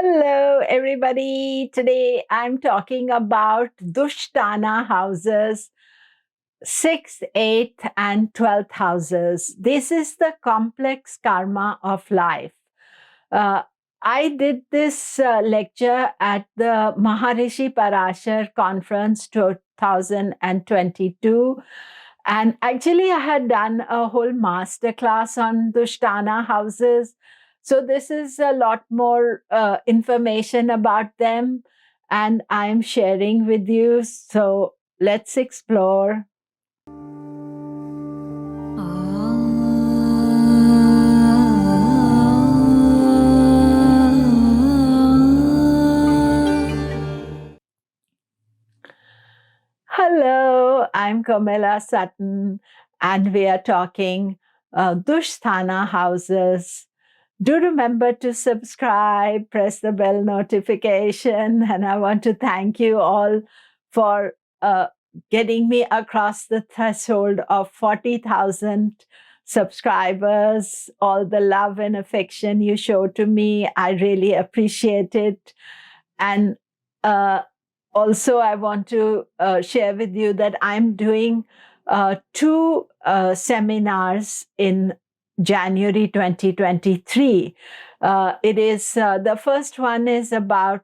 Hello, everybody. Today I'm talking about Dusthana houses, 6th, 8th, and 12th houses. This is the complex karma of life. Uh, I did this lecture at the Maharishi Parashara Conference 2022. And actually, I had done a whole masterclass on Dusthana houses. So, this is a lot more information about them, and I'm sharing with you. So, let's explore. Hello, I'm Komilla Sutton, and we are talking Dusthana houses. Do remember to subscribe, press the bell notification, and I want to thank you all for getting me across the threshold of 40,000 subscribers. All the love and affection you show to me, I really appreciate it. And also, I want to share with you that I'm doing two seminars in January 2023. It is the first one is about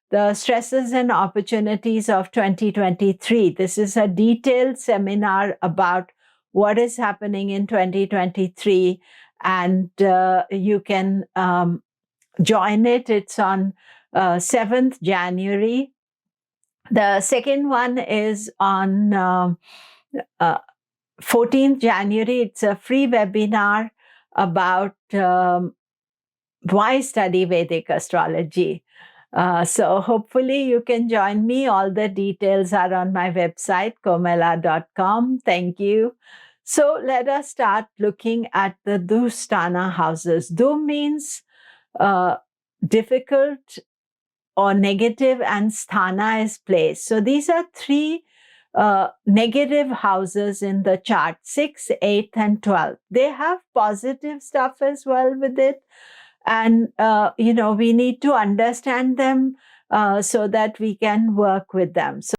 the stresses and opportunities of 2023. This is a detailed seminar about what is happening in 2023, and you can join it. It's on 7th January. The second one is on 14th January. It's a free webinar about why study Vedic astrology. So hopefully you can join me. All the details are on my website, komilla.com. Thank you. So let us start looking at the Dusthana houses. Du means difficult or negative, and sthana is place. So these are three negative houses in the chart, 6, 8, and 12. They have positive stuff as well with it. And, we need to understand them so that we can work with them. So,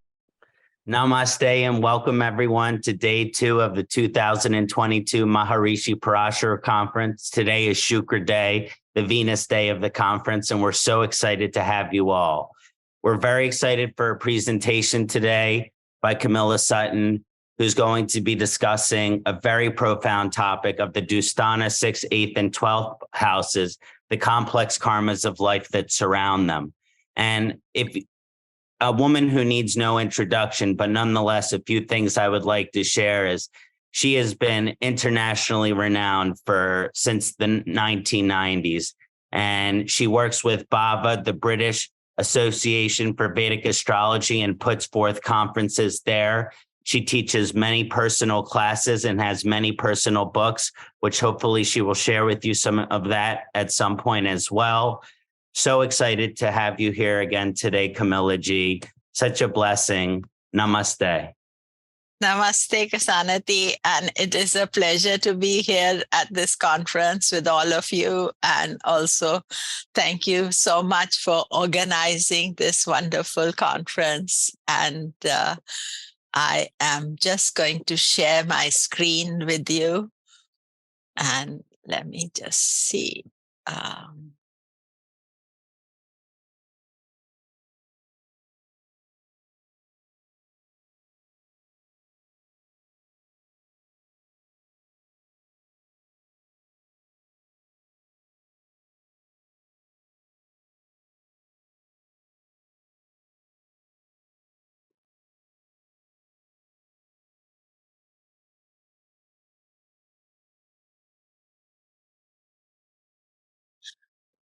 Namaste and welcome everyone to day 2 of the 2022 Maharishi Parashara Conference. Today is Shukra Day, the Venus day of the conference, and we're so excited to have you all. We're very excited for a presentation today by Komilla Sutton, who's going to be discussing a very profound topic of the Dusthana 6th, 8th, and 12th houses, the complex karmas of life that surround them. And if a woman who needs no introduction, but nonetheless, a few things I would like to share is she has been internationally renowned since the 1990s. And she works with BAVA, the British Association for Vedic Astrology, and puts forth conferences there. She teaches many personal classes and has many personal books, which hopefully she will share with you some of that at some point as well. So excited to have you here again today, Komilla ji. Such a blessing. Namaste. Namaste, Kasanati. And it is a pleasure to be here at this conference with all of you. And also, thank you so much for organizing this wonderful conference. And I am just going to share my screen with you. And let me just see.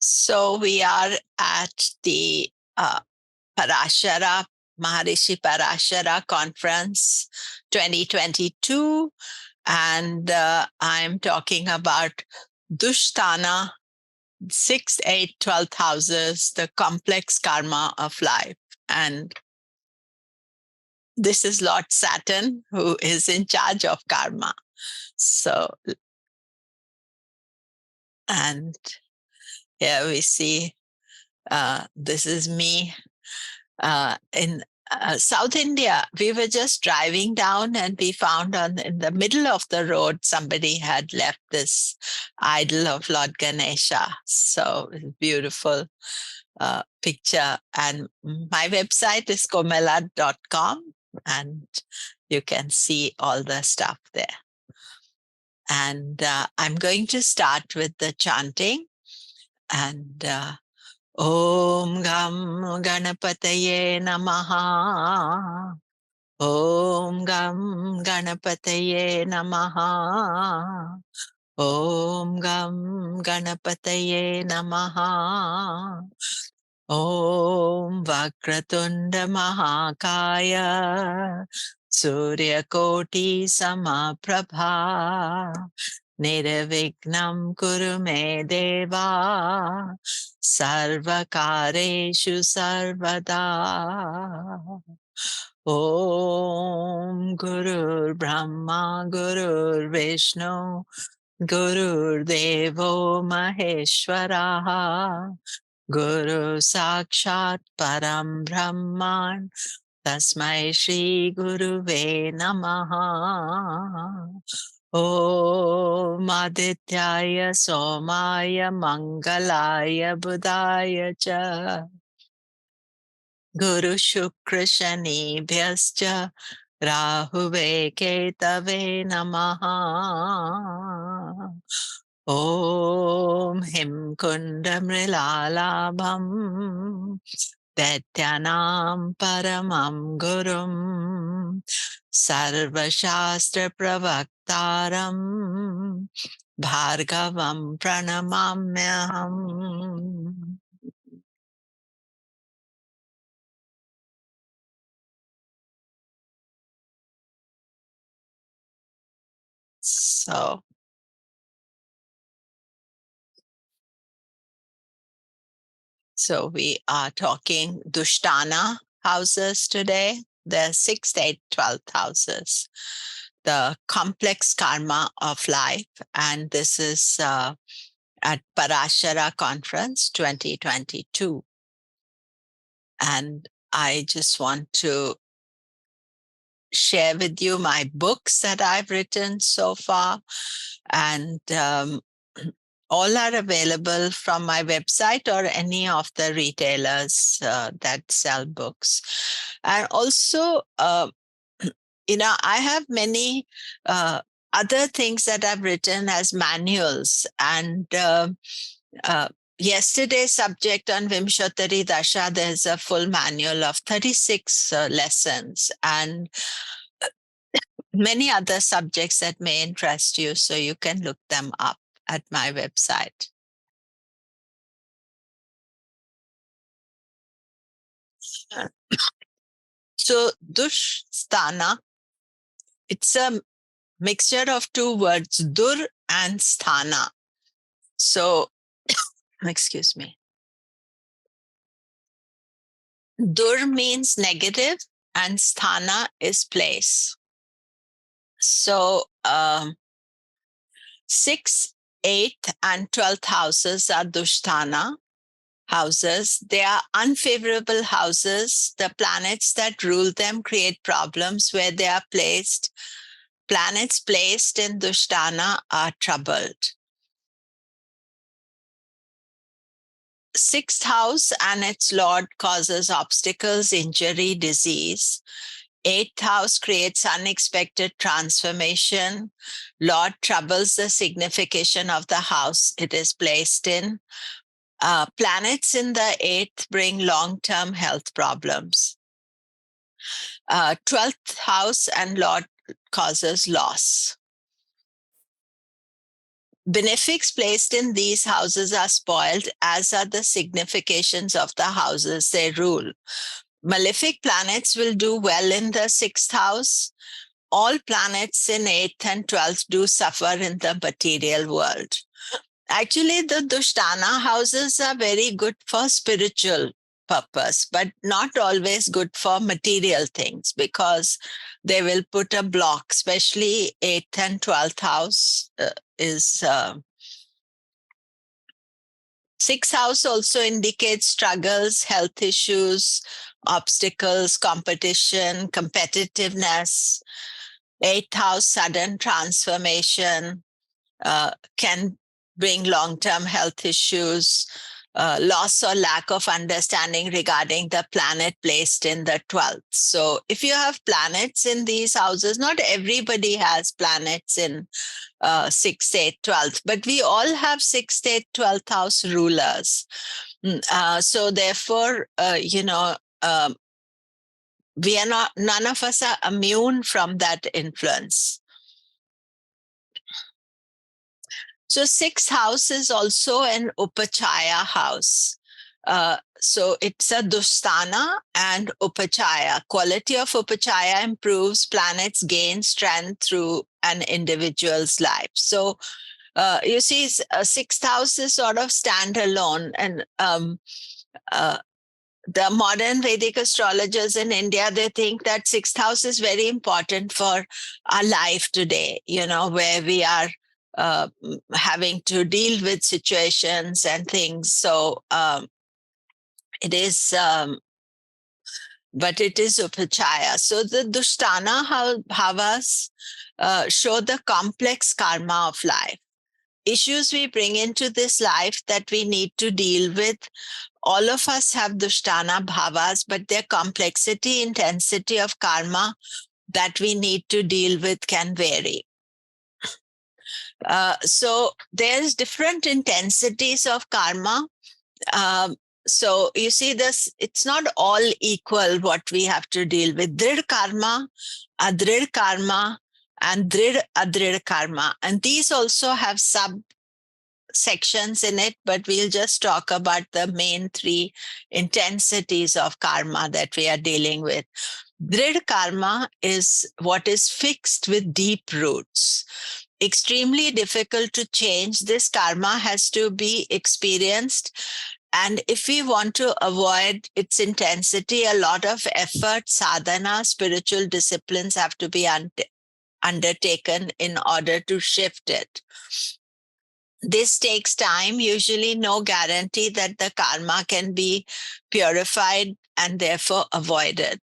So we are at the Maharishi Parashara Conference 2022, and I'm talking about Dusthana, 6th, 8th, 12th houses, the complex karma of life. And this is Lord Saturn, who is in charge of karma. So, and here we see This is me in South India. We were just driving down and we found in the middle of the road, somebody had left this idol of Lord Ganesha. So beautiful picture. And my website is komilla.com, and you can see all the stuff there. And I'm going to start with the chanting. And Om Gam Ganapataye Namaha. Om Gam Ganapataye Namaha. Om Gam Ganapataye Namaha. Om Vakratunda Mahakaya Suryakoti Samaprabha Nirvignam Kuru Me Deva Sarvakareshu Sarvada. Om Gurur Brahma Gurur Vishnu Gurur Devo Maheshwara Guru Sakshat Param Brahman Tasmai Shri Guruve Namaha. Om Adityaya Somaya Mangalaya Budaya Cha Guru Shukra Shani Bhyascha Rahuve Ketave Namaha. Om Him Kundamrilalabham Vetyanam Paramam Gurum Sarvashastra Pravaktaram Bhargavam Pranamamyaham. So we are talking Dusthana houses today. The 6th, 8th, 12th houses, the complex karma of life. And this is at Parashara Conference 2022. And I just want to share with you my books that I've written so far. And all are available from my website or any of the retailers that sell books. And also, I have many other things that I've written as manuals. And yesterday's subject on Vimshatari Dasha, there's a full manual of 36 lessons and many other subjects that may interest you. So you can look them up at my website. So Dusthana, it's a mixture of two words, Dur and Sthana. So, excuse me. Dur means negative and Sthana is place. So 6th, 8th and 12th houses are Dusthana houses. They are unfavorable houses. The planets that rule them create problems where they are placed. Planets placed in Dusthana are troubled. 6th house and its lord causes obstacles, injury, disease. 8th house creates unexpected transformation. Lord troubles the signification of the house it is placed in. Planets in the 8th bring long-term health problems. 12th house and Lord causes loss. Benefics placed in these houses are spoiled, as are the significations of the houses they rule. Malefic planets will do well in the 6th house. All planets in 8th and 12th do suffer in the material world. Actually, the Dusthana houses are very good for spiritual purpose, but not always good for material things, because they will put a block, especially 8th and 12th house is Sixth house also indicates struggles, health issues, obstacles, competition, competitiveness. Eighth house, sudden transformation, can bring long-term health issues, loss or lack of understanding regarding the planet placed in the 12th. So if you have planets in these houses, not everybody has planets in 6th, 8th, 12th, but we all have 6th, 8th, 12th house rulers. So therefore, we are not, none of us are immune from that influence. So sixth house is also an upachaya house. So it's a Dusthana and upachaya. Quality of upachaya improves, planets gain strength through an individual's life. So you see, sixth house is sort of standalone, and the modern Vedic astrologers in India, they think that sixth house is very important for our life today, where we are having to deal with situations and things. So it is, but it is upachaya. So the Dusthana bhavas show the complex karma of life. Issues we bring into this life that we need to deal with. All of us have Dusthana bhavas, but their complexity, intensity of karma that we need to deal with can vary. So there's different intensities of karma. So you see this, it's not all equal what we have to deal with. Drid karma, adrid karma, and drid adrid karma. And these also have sections in it, but we'll just talk about the main three intensities of karma that we are dealing with. Drid karma is what is fixed with deep roots. Extremely difficult to change. This karma has to be experienced. And if we want to avoid its intensity, a lot of effort, sadhana, spiritual disciplines have to be undertaken in order to shift it. This takes time, usually no guarantee that the karma can be purified and therefore avoided.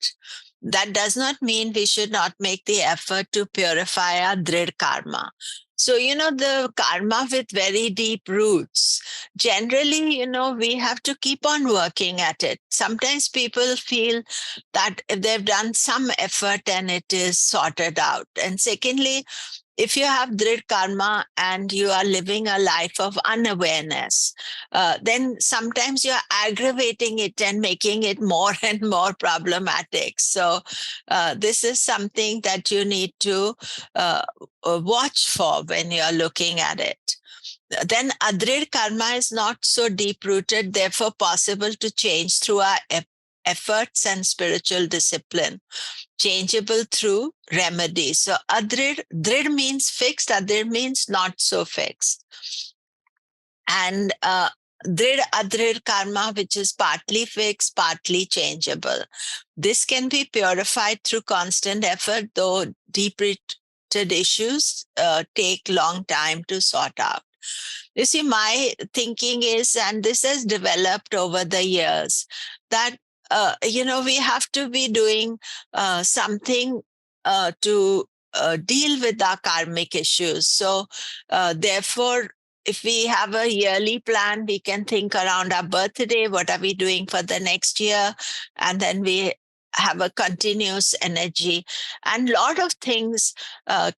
That does not mean we should not make the effort to purify our drid karma. So, the karma with very deep roots, generally, we have to keep on working at it. Sometimes people feel that if they've done some effort and it is sorted out. And secondly, if you have drid karma and you are living a life of unawareness, then sometimes you're aggravating it and making it more and more problematic. So this is something that you need to watch for when you're looking at it. Then adrid karma is not so deep rooted, therefore possible to change through our efforts and spiritual discipline. Changeable through remedies. So drid means fixed, adrid means not so fixed. And drid adrid karma, which is partly fixed, partly changeable. This can be purified through constant effort, though deep-rooted issues take long time to sort out. You see, my thinking is, and this has developed over the years, that we have to be doing something to deal with our karmic issues. So therefore, if we have a yearly plan, we can think around our birthday, what are we doing for the next year? And then we have a continuous energy, and a lot of things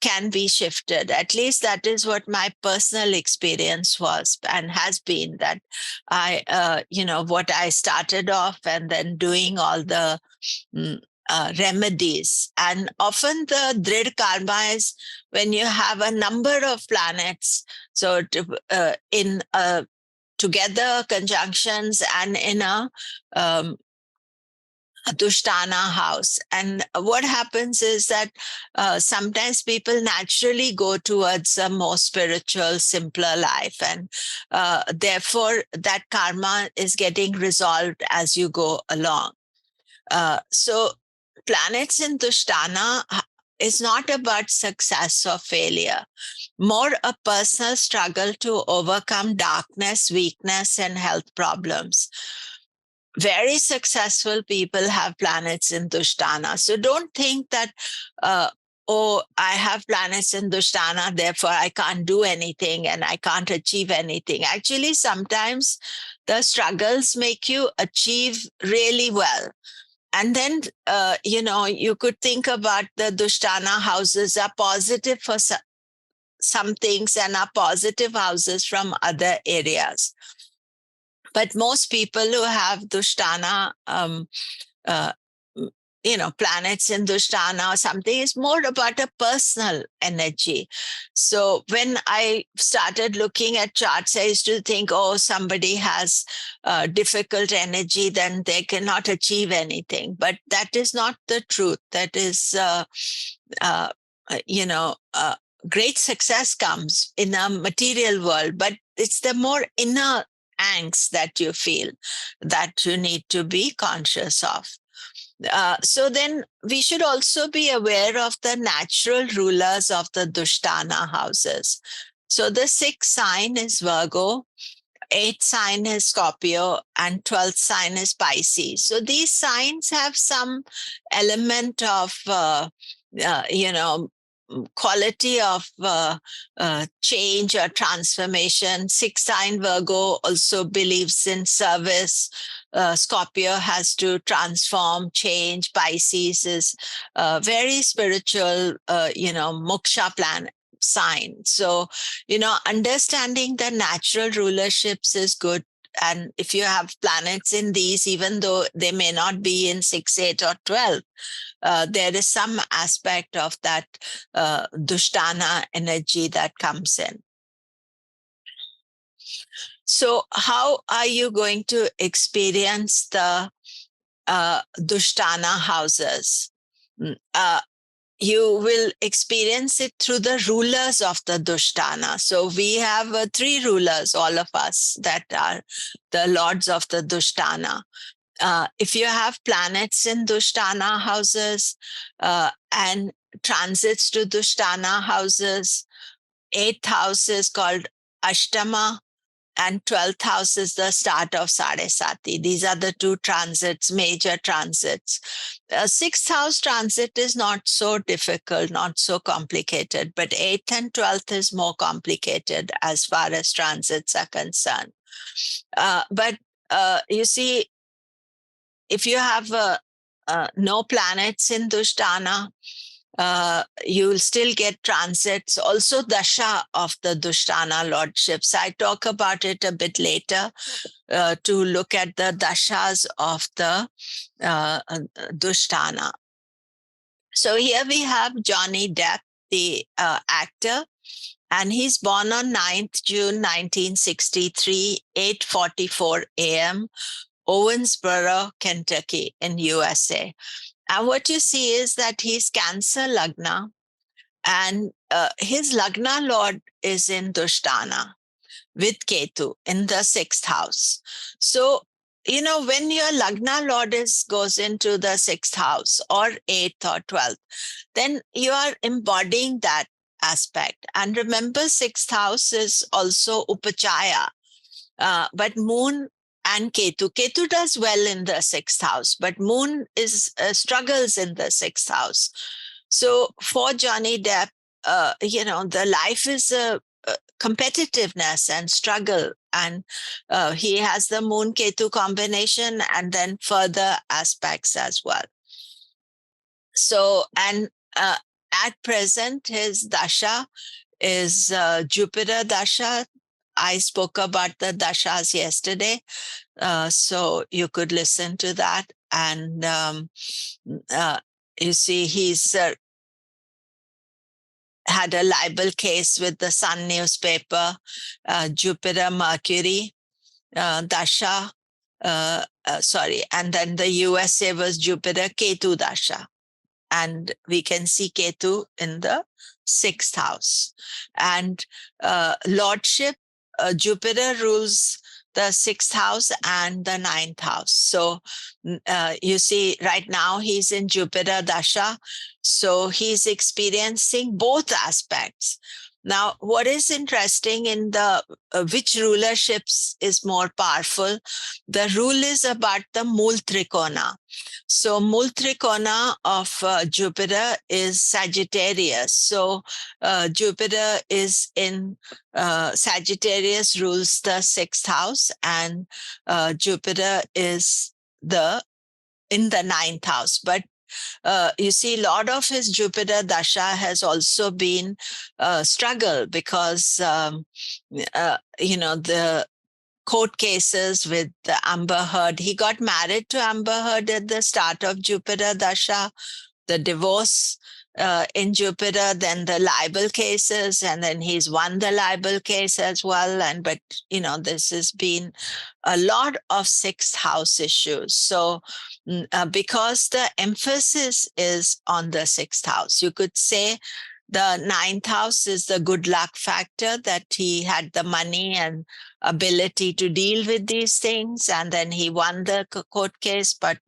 can be shifted. At least that is what my personal experience was and has been, that I what I started off and then doing all the remedies. And often the drid karma is when you have a number of planets, so in together conjunctions and in a Dusthana house. And what happens is that sometimes people naturally go towards a more spiritual, simpler life. And therefore, that karma is getting resolved as you go along. So planets in Dusthana is not about success or failure, more a personal struggle to overcome darkness, weakness, and health problems. Very successful people have planets in Dusthana. So don't think that, oh, I have planets in Dusthana, therefore I can't do anything and I can't achieve anything. Actually, sometimes the struggles make you achieve really well. And then, you could think about the Dusthana houses are positive for some things and are positive houses from other areas. But most people who have Dusthana, uh, planets in Dusthana or something, is more about a personal energy. So when I started looking at charts, I used to think, oh, somebody has difficult energy, then they cannot achieve anything. But that is not the truth. That is, uh, you know, uh, great success comes in a material world, but it's the more inner angst that you feel that you need to be conscious of. So then we should also be aware of the natural rulers of the Dusthana houses. So the sixth sign is Virgo, eighth sign is Scorpio, and 12th sign is Pisces. So these signs have some element of, quality of change or transformation. Sixth sign Virgo also believes in service. Scorpio has to transform, change. Pisces is very spiritual, moksha plan sign. So, understanding the natural rulerships is good. And if you have planets in these, even though they may not be in 6, 8, or 12, there is some aspect of that Dusthana energy that comes in. So how are you going to experience the Dusthana houses? You will experience it through the rulers of the Dusthana. So we have 3 rulers, all of us, that are the lords of the Dusthana. If you have planets in Dusthana houses and transits to Dusthana houses, 8th house is called Ashtama, and 12th house is the start of Sadesati. These are the 2 transits, major transits. 6th house transit is not so difficult, not so complicated, but 8th and 12th is more complicated as far as transits are concerned. But you see, if you have no planets in Dusthana, you'll still get transits, also dasha of the Dusthana lordships. I talk about it a bit later to look at the dashas of the Dusthana. So here we have Johnny Depp, the actor, and he's born on 9th June 1963, 8:44 a.m., Owensboro, Kentucky in USA. And what you see is that he's Cancer Lagna, and his Lagna Lord is in Dusthana with Ketu in the 6th house. So, when your Lagna Lord goes into the 6th house or 8th or 12th, then you are embodying that aspect. And remember, 6th house is also Upachaya, but Moon and Ketu does well in the 6th house, but Moon is struggles in the 6th house. So for Johnny Depp, the life is a competitiveness and struggle, and he has the Moon Ketu combination, and then further aspects as well. So, and at present, his dasha is Jupiter dasha. I spoke about the dashas yesterday, so you could listen to that. And you see, he's had a libel case with the Sun newspaper, Jupiter Mercury dasha. And then the USA was Jupiter Ketu dasha. And we can see Ketu in the 6th house. And lordship, Jupiter rules the 6th house and the 9th house. So you see right now he's in Jupiter Dasha. So he's experiencing both aspects. Now, what is interesting in the which rulerships is more powerful? The rule is about the Mool Trikona. So Mool Trikona of Jupiter is Sagittarius. So Jupiter is in Sagittarius, rules the 6th house, and Jupiter is in the 9th house. But you see, a lot of his Jupiter Dasha has also been struggle because, the court cases with the Amber Heard. He got married to Amber Heard at the start of Jupiter Dasha, the divorce in Jupiter, then the libel cases, and then he's won the libel case as well. But this has been a lot of 6th house issues. So because the emphasis is on the 6th house, you could say the 9th house is the good luck factor, that he had the money and ability to deal with these things, and then he won the court case. But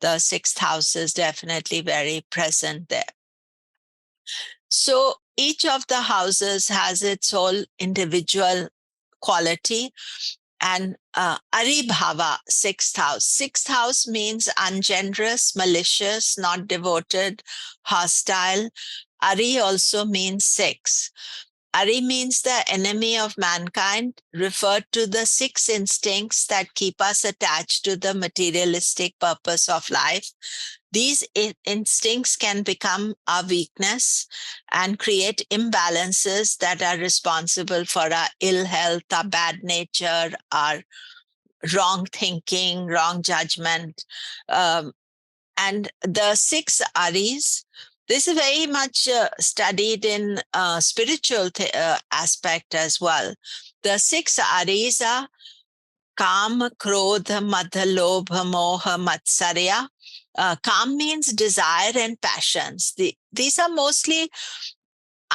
the 6th house is definitely very present there. So each of the houses has its whole individual quality. And Aribhava, 6th house. 6th house means ungenerous, malicious, not devoted, hostile. Ari also means 6. Ari means the enemy of mankind, referred to the 6 instincts that keep us attached to the materialistic purpose of life. These instincts can become our weakness and create imbalances that are responsible for our ill health, our bad nature, our wrong thinking, wrong judgment. And the 6 Aris, this is very much studied in spiritual aspect as well. The 6 Aris are Kam, Krodha, Madha, Lobha, Moha, Matsarya. Kam means desire and passions. These are mostly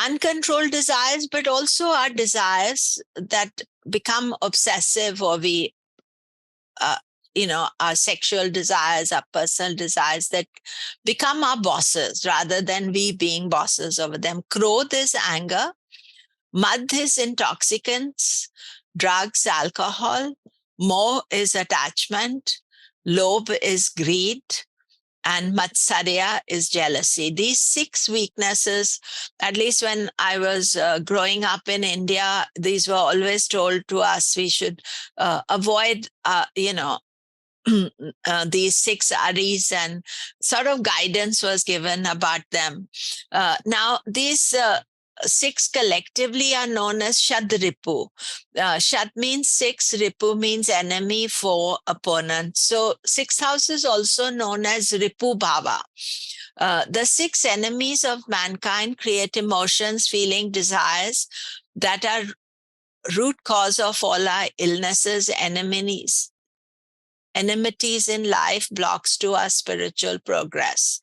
uncontrolled desires, but also are desires that become obsessive, or our sexual desires, our personal desires that become our bosses rather than we being bosses over them. Krodh is anger. Madh is intoxicants, drugs, alcohol. Moh is attachment. Lobh is greed. And Matsarya is jealousy. These 6 weaknesses, at least when I was growing up in India, these were always told to us. We should avoid, these 6 Aris, and sort of guidance was given about them. Now, these 6 collectively are known as Shadripu. Shad means 6, Ripu means enemy, foe, opponent. So 6th house is also known as Ripu Bhava. The 6 enemies of mankind create emotions, feeling, desires that are root cause of all our illnesses, enmities in life, blocks to our spiritual progress.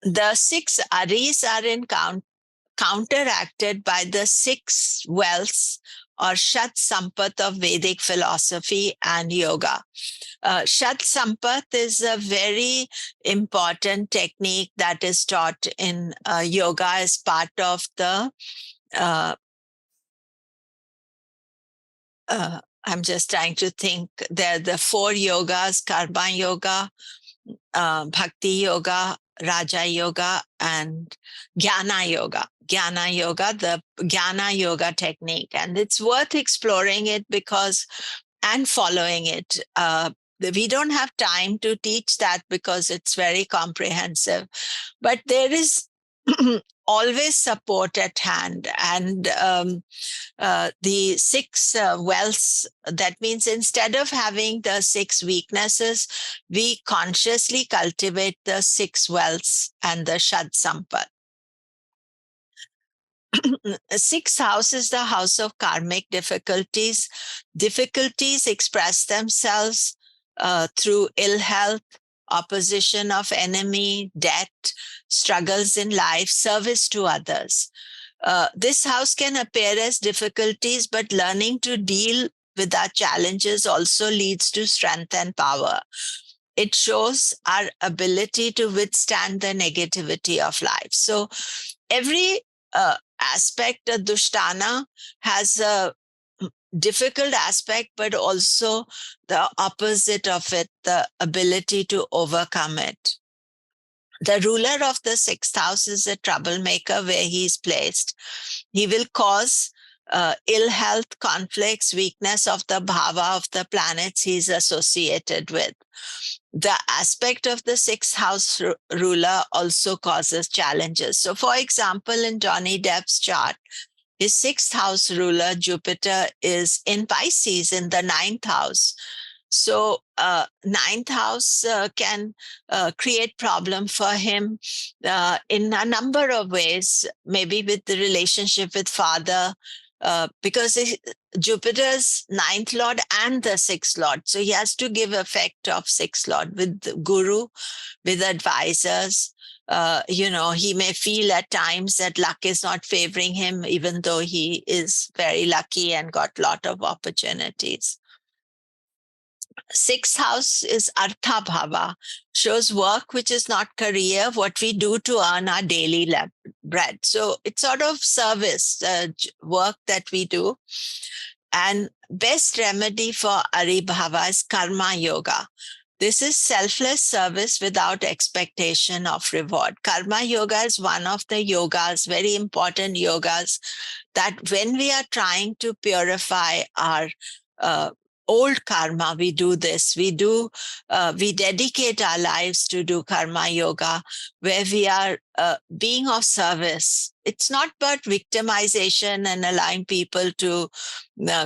The 6 Aris are counteracted by the 6 wealths, or Shat Sampat of Vedic philosophy and yoga. Shat Sampat is a very important technique that is taught in yoga as part of the I'm just trying to think. There are the 4 yogas: Karma Yoga, Bhakti Yoga, Raja Yoga, and Jnana Yoga. Jnana Yoga, the Jnana Yoga technique. And it's worth exploring it and following it. We don't have time to teach that because it's very comprehensive. But there is always support at hand. And the 6 wealths, that means instead of having the 6 weaknesses, we consciously cultivate the 6 wealths and the Shad Sampat. 6th house is the house of karmic difficulties. Difficulties express themselves through ill health, opposition of enemy, debt, struggles in life, service to others. This house can appear as difficulties, but learning to deal with our challenges also leads to strength and power. It shows our ability to withstand the negativity of life. So every aspect of Dusthana has a difficult aspect, but also the opposite of it, the ability to overcome it. The ruler of the sixth house is a troublemaker where he's placed. He will cause ill health, conflicts, weakness of the bhava of the planets he's associated with. The aspect of the sixth house ruler also causes challenges. So, for example, in Johnny Depp's chart, his sixth house ruler, Jupiter, is in Pisces in the ninth house. So ninth house can create problem for him in a number of ways, maybe with the relationship with father, because Jupiter's ninth lord and the sixth lord. So he has to give effect of sixth lord with the guru, with advisors. He may feel at times that luck is not favoring him, even though he is very lucky and got a lot of opportunities. Sixth house is Artha Bhava, shows work which is not career, what we do to earn our daily bread. So it's sort of service, work that we do. And best remedy for Aribhava is Karma Yoga. This is selfless service without expectation of reward. Karma Yoga is one of the yogas, very important yogas, that when we are trying to purify our old karma, we do this. We dedicate our lives to do karma yoga, where we are being of service. It's not about victimization and allowing people to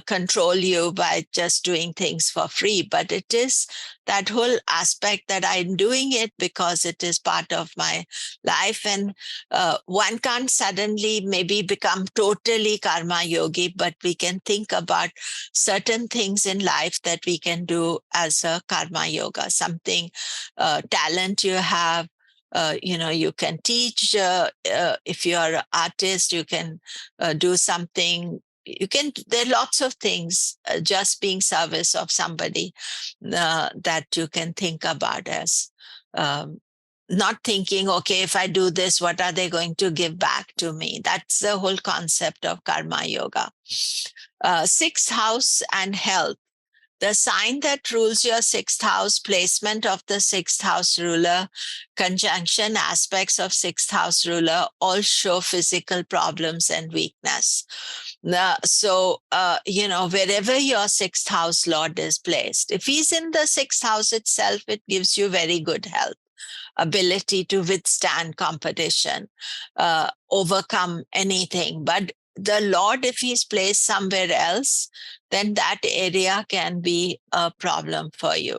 control you by just doing things for free, but it is that whole aspect that I'm doing it because it is part of my life. And one can't suddenly maybe become totally karma yogi, but we can think about certain things in life that we can do as a karma yoga, something talent you have. You can teach. If you're an artist, you can do something. There are lots of things, just being service of somebody that you can think about as not thinking, okay, if I do this, what are they going to give back to me? That's the whole concept of karma yoga. Sixth house and health. The sign that rules your sixth house, placement of the sixth house ruler, conjunction aspects of sixth house ruler all show physical problems and weakness. So, wherever your sixth house lord is placed, if he's in the sixth house itself, it gives you very good health, ability to withstand competition, overcome anything. But the Lord, if he's placed somewhere else, then that area can be a problem for you.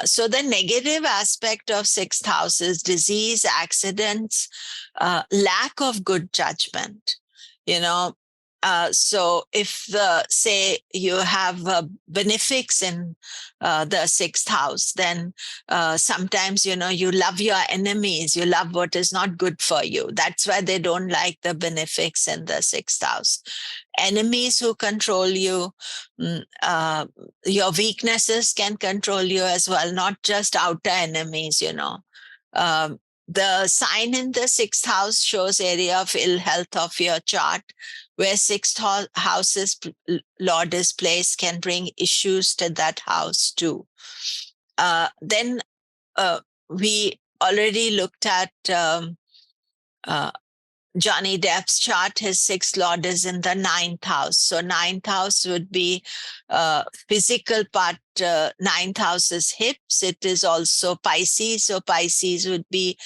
So the negative aspect of sixth house is disease, accidents, lack of good judgment. So if, say, you have benefics in the sixth house, then sometimes, you love your enemies, you love what is not good for you. That's why they don't like the benefics in the sixth house. Enemies who control you, your weaknesses can control you as well, not just outer enemies, the sign in the sixth house shows area of ill health of your chart. Where sixth house's lord is placed can bring issues to that house too. Then we already looked at Johnny Depp's chart. His sixth lord is in the ninth house. So ninth house would be physical part. Ninth house is hips. It is also Pisces. So Pisces would be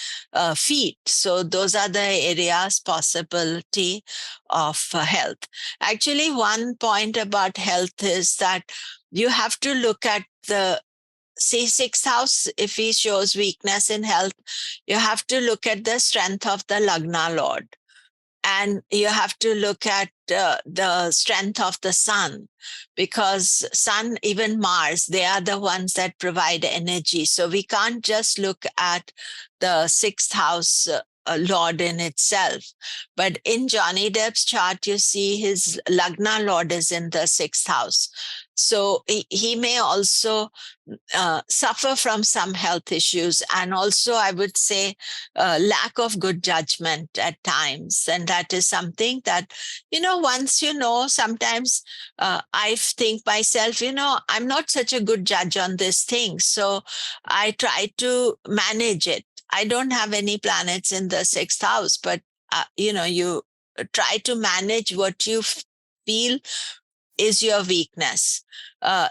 feet. So those are the areas possibility of health. Actually, one point about health is that you have to look at the sixth house. If he shows weakness in health, you have to look at the strength of the Lagna Lord. And you have to look at the strength of the sun, because sun, even Mars, they are the ones that provide energy. So we can't just look at the sixth house a lord in itself. But in Johnny Depp's chart, you see his Lagna lord is in the 6th house. So he may also suffer from some health issues, and also I would say lack of good judgment at times. And that is something that, once sometimes I think myself, I'm not such a good judge on this thing, so I try to manage it. I don't have any planets in the 6th house, but you try to manage what you feel is your weakness.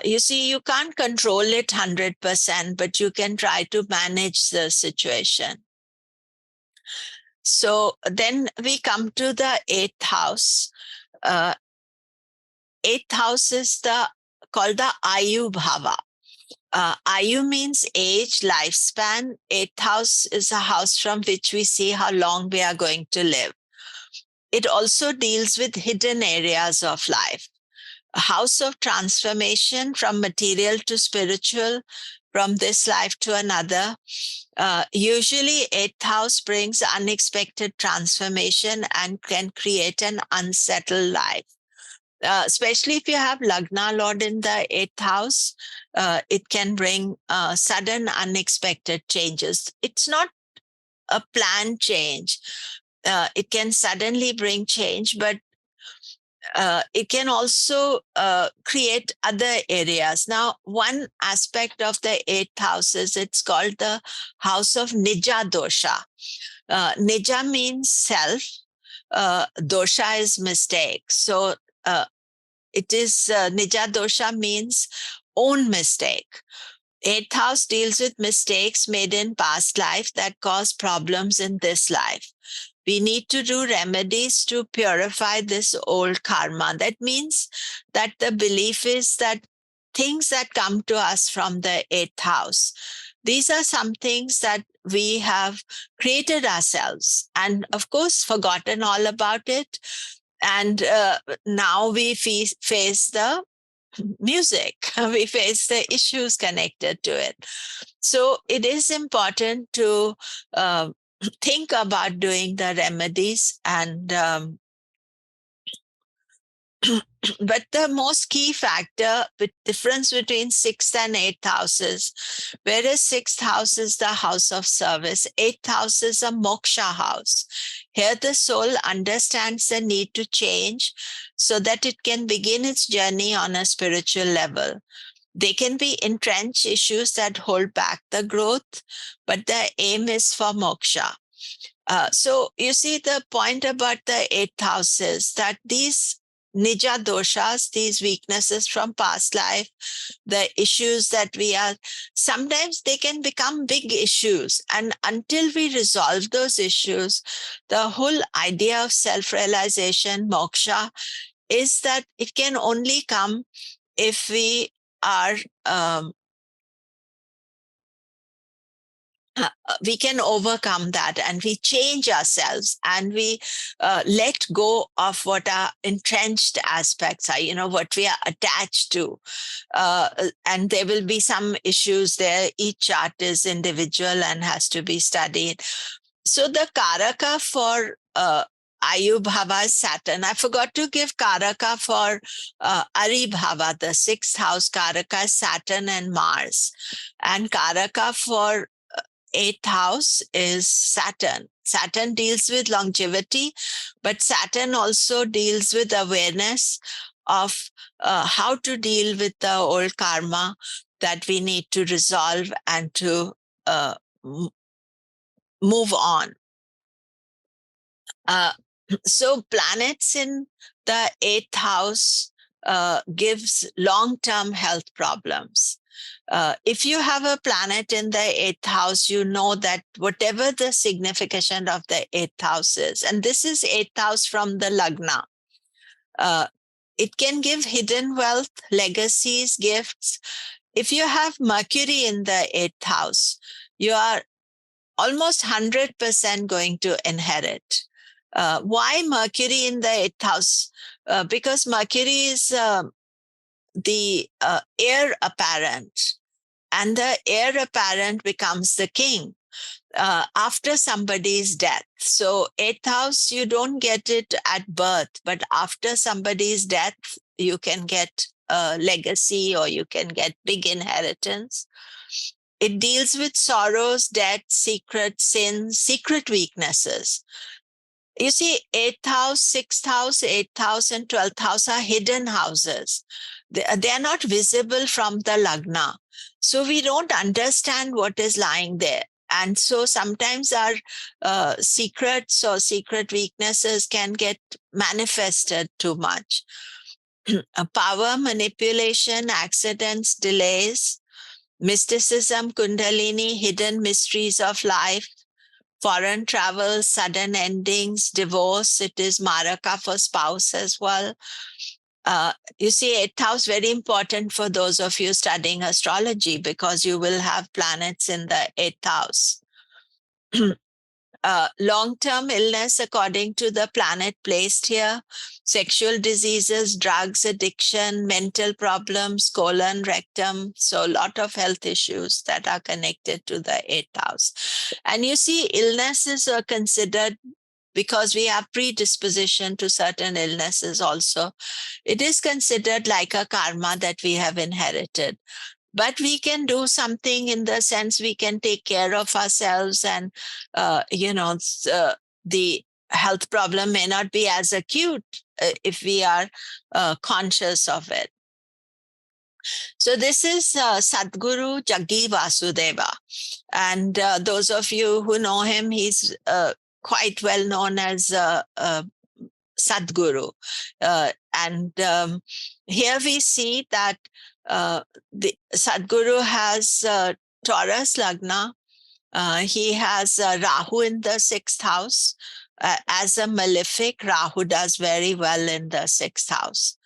You see, you can't control it 100%, but you can try to manage the situation. So then we come to the 8th house. 8th house is called the Ayu Bhava. Ayu means age, lifespan. 8th house is a house from which we see how long we are going to live. It also deals with hidden areas of life. A house of transformation from material to spiritual, from this life to another. Usually, 8th house brings unexpected transformation and can create an unsettled life. Especially if you have Lagna Lord in the 8th house, it can bring sudden, unexpected changes. It's not a planned change. It can suddenly bring change, but it can also create other areas. Now, one aspect of the 8th house is it's called the house of Nija Dosha. Nija means self. Dosha is mistake. So it is Nija Dosha means own mistake. 8th house deals with mistakes made in past life that cause problems in this life. We need to do remedies to purify this old karma. That means that the belief is that things that come to us from the 8th house, these are some things that we have created ourselves and, of course, forgotten all about it. And now we face the music, we face the issues connected to it. So it is important to think about doing the remedies and but the most key factor with difference between 6th and 8th houses, whereas 6th house is the house of service, 8th house is a moksha house. Here the soul understands the need to change so that it can begin its journey on a spiritual level. They can be entrenched issues that hold back the growth, but the aim is for moksha. So you see, the point about the 8th house is that these Nija doshas, these weaknesses from past life, the issues that we are, sometimes they can become big issues. And until we resolve those issues, the whole idea of self-realization, moksha, is that it can only come if we are we can overcome that and we change ourselves and we let go of what our entrenched aspects are, what we are attached to. And there will be some issues there. Each chart is individual and has to be studied. So the Karaka for Ayu Bhava is Saturn. I forgot to give Karaka for Ari Bhava, the 6th house Karaka is Saturn and Mars. And Karaka for 8th house is Saturn. Saturn deals with longevity, but Saturn also deals with awareness of how to deal with the old karma that we need to resolve and to move on. So planets in the 8th house gives long-term health problems. If you have a planet in the 8th house, you know that whatever the signification of the 8th house is, and this is 8th house from the Lagna, it can give hidden wealth, legacies, gifts. If you have Mercury in the 8th house, you are almost 100% going to inherit. Why Mercury in the 8th house? Because Mercury is the heir apparent, and the heir apparent becomes the king. after somebody's death. So 8th house, you don't get it at birth, but after somebody's death, you can get a legacy or you can get big inheritance. It deals with sorrows, debt, secret sins, secret weaknesses. You see, 8th house, 6th house, 8th house, and 12th house are hidden houses. They are not visible from the Lagna. So we don't understand what is lying there. And so sometimes our secrets or secret weaknesses can get manifested too much. Power, manipulation, accidents, delays, mysticism, kundalini, hidden mysteries of life, foreign travel, sudden endings, divorce. It is Maraka for spouse as well. You see, 8th house, very important for those of you studying astrology because you will have planets in the 8th house. Long-term illness according to the planet placed here, sexual diseases, drugs, addiction, mental problems, colon, rectum. So a lot of health issues that are connected to the 8th house. And you see, illnesses are considered because we have predisposition to certain illnesses also. It is considered like a karma that we have inherited. But we can do something in the sense we can take care of ourselves and, the health problem may not be as acute if we are conscious of it. So this is Sadhguru Jaggi Vasudeva. And those of you who know him, he's quite well known as Sadhguru. Here we see that the Sadhguru has Taurus Lagna. He has Rahu in the 6th house. As a malefic, Rahu does very well in the 6th house.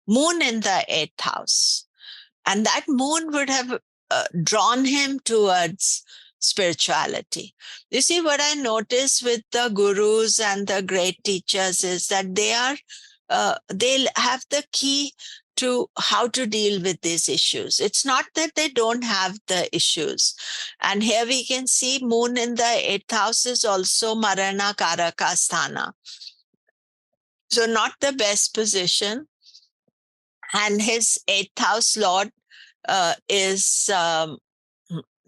Moon in the 8th house. And that moon would have drawn him towards spirituality. You see, what I notice with the gurus and the great teachers is that they have the key to how to deal with these issues. It's not that they don't have the issues. And here we can see moon in the 8th house is also Marana Karaka Sthana. So not the best position. And his 8th house lord is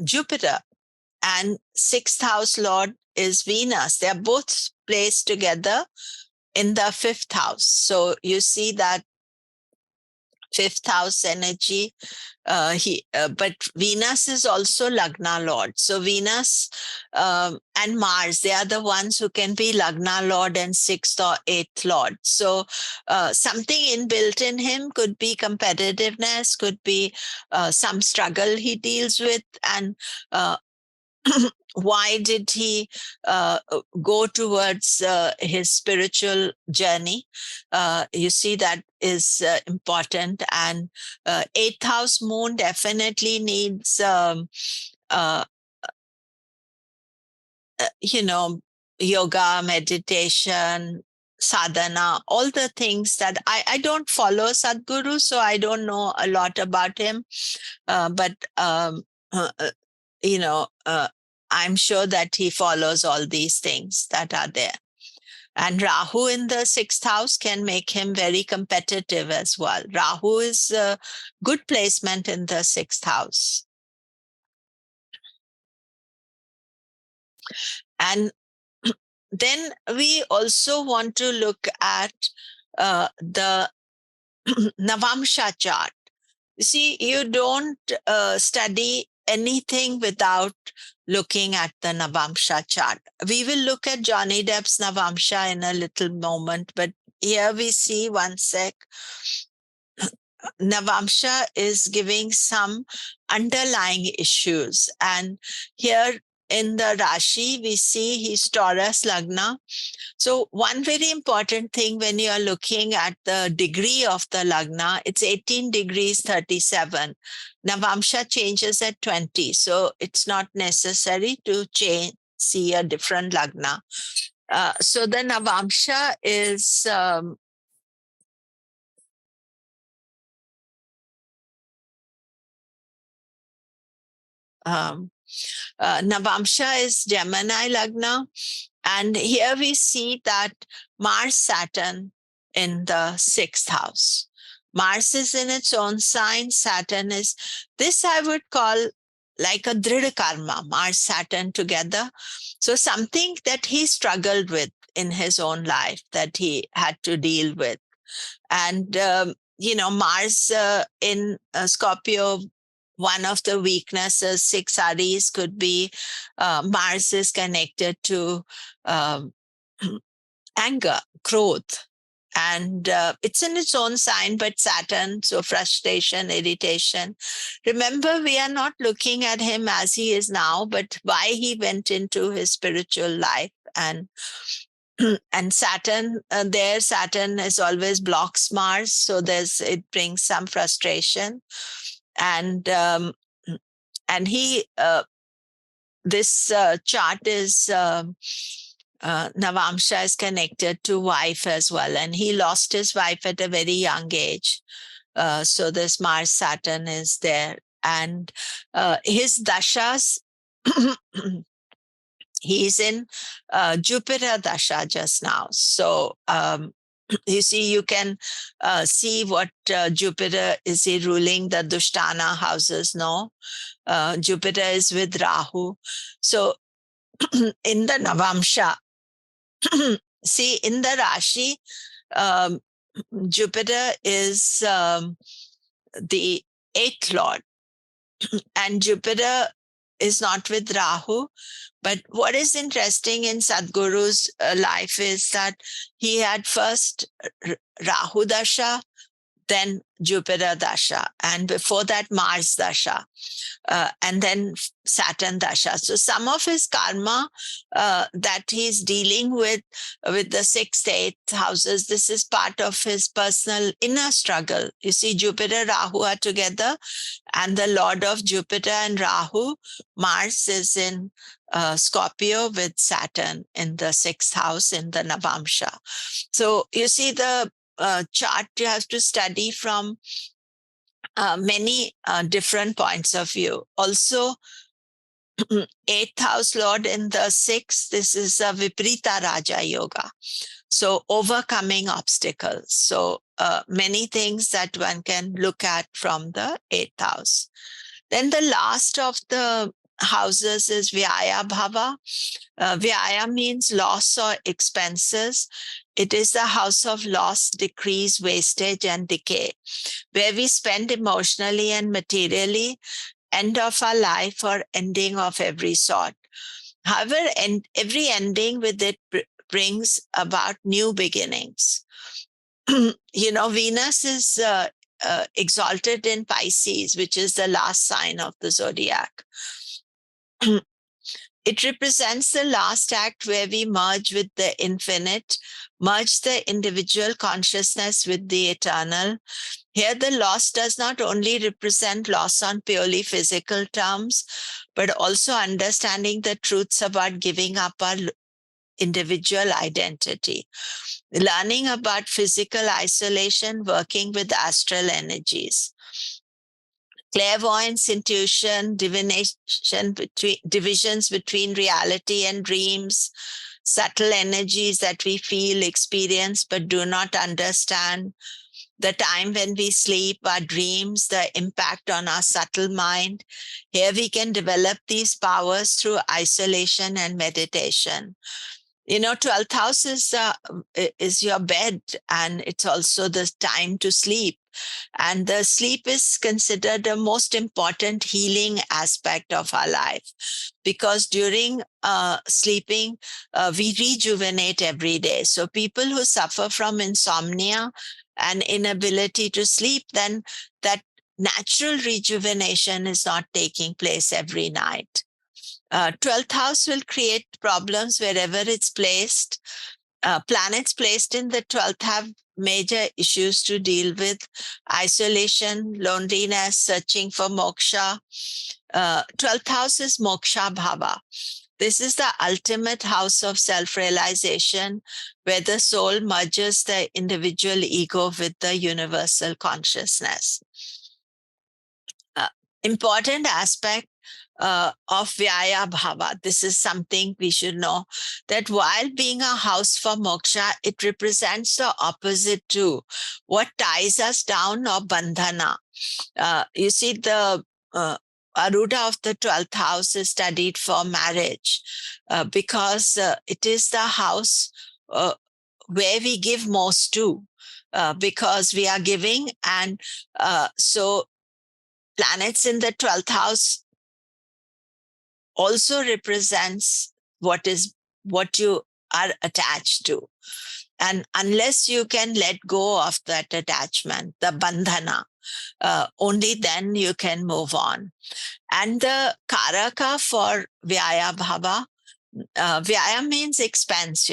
Jupiter, and 6th house lord is Venus. They are both placed together in the 5th house. So you see that 5th house energy. But Venus is also Lagna Lord. So Venus and Mars, they are the ones who can be Lagna Lord and 6th or 8th Lord. So something inbuilt in him could be competitiveness, could be some struggle he deals with, and why did he go towards his spiritual journey? You see, that is important. And 8th house moon definitely needs, yoga, meditation, sadhana, all the things that I don't follow Sadhguru, so I don't know a lot about him. But I'm sure that he follows all these things that are there. And Rahu in the 6th house can make him very competitive as well. Rahu is a good placement in the 6th house. And then we also want to look at the Navamsha chart. You see, you don't study anything without looking at the Navamsha chart. We will look at Johnny Depp's Navamsha in a little moment, but here we see, one sec, Navamsha is giving some underlying issues. And here in the Rashi, we see he's Taurus Lagna. So one very important thing when you are looking at the degree of the Lagna, it's 18 degrees 37. Navamsha changes at 20. So it's not necessary to see a different Lagna. So the Navamsha is Navamsha is Gemini Lagna. And here we see that Mars Saturn in the 6th house. Mars is in its own sign. Saturn is, this I would call like a Dhrida Karma, Mars Saturn together. So something that he struggled with in his own life that he had to deal with. And, Mars in Scorpio, one of the weaknesses, 6 Aries could be Mars is connected to um, anger, growth. And it's in its own sign, but Saturn, so frustration, irritation. Remember, we are not looking at him as he is now, but why he went into his spiritual life. And Saturn, Saturn is always blocks Mars, so it brings some frustration. And he this chart is Navamsha is connected to wife as well, and he lost his wife at a very young age. So this Mars Saturn is there, and his dashas. He's in Jupiter dasha just now. So you see, you can see what Jupiter is he ruling the Dusthana houses. No, Jupiter is with Rahu. So in the Navamsha, see in the Rashi, Jupiter is the 8th lord, and Jupiter is not with Rahu. But what is interesting in Sadhguru's life is that he had first Rahu Dasha, then Jupiter Dasha, and before that Mars Dasha, and then Saturn Dasha. So some of his karma that he's dealing with the 6th, 8th houses, this is part of his personal inner struggle. You see, Jupiter, Rahu are together, and the lord of Jupiter and Rahu, Mars, is in Scorpio with Saturn in the 6th house in the Navamsha. So you see the chart you have to study from many different points of view. Also, 8th house lord in the 6th, this is a Viprita Raja Yoga. So overcoming obstacles. So many things that one can look at from the 8th house. Then the last of the houses is Vyaya Bhava. Vyaya means loss or expenses. It is the house of loss, decrease, wastage, and decay, where we spend emotionally and materially, end of our life or ending of every sort. However, every ending with it brings about new beginnings. Venus is exalted in Pisces, which is the last sign of the zodiac. It represents the last act where we merge with the infinite, merge the individual consciousness with the eternal. Here, the loss does not only represent loss on purely physical terms, but also understanding the truths about giving up our individual identity, learning about physical isolation, working with astral energies. Clairvoyance, intuition, divination, divisions between reality and dreams, subtle energies that we feel, experience, but do not understand. The time when we sleep, our dreams, the impact on our subtle mind. Here we can develop these powers through isolation and meditation. 12th house is your bed, and it's also the time to sleep. And the sleep is considered the most important healing aspect of our life, because during sleeping, we rejuvenate every day. So people who suffer from insomnia and inability to sleep, then that natural rejuvenation is not taking place every night. 12th house will create problems wherever it's placed. Planets placed in the 12th have major issues to deal with: isolation, loneliness, searching for moksha. 12th house is moksha bhava. This is the ultimate house of self-realization, where the soul merges the individual ego with the universal consciousness. Important aspect of Vyaya Bhava. This is something we should know, that while being a house for moksha, it represents the opposite too. What ties us down or bandhana. You see, the Aruda of the 12th house is studied for marriage because it is the house where we give most to, because we are giving. And so planets in the 12th house also represents what you are attached to. And unless you can let go of that attachment, the bandhana, only then you can move on. And the karaka for Vyaya Bhava, Vyaya means expense,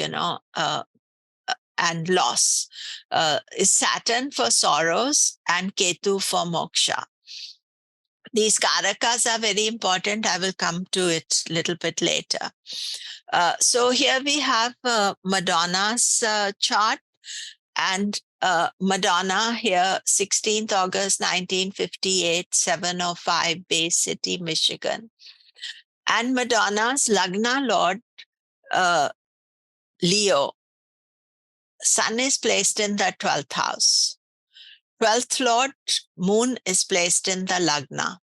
and loss, is Saturn for sorrows and Ketu for moksha. These karakas are very important. I will come to it a little bit later. So here we have Madonna's chart, and Madonna here, 16th August 1958, 7:05 Bay City, Michigan. And Madonna's Lagna Lord, Leo, Sun is placed in the 12th house. 12th Lord, Moon is placed in the Lagna.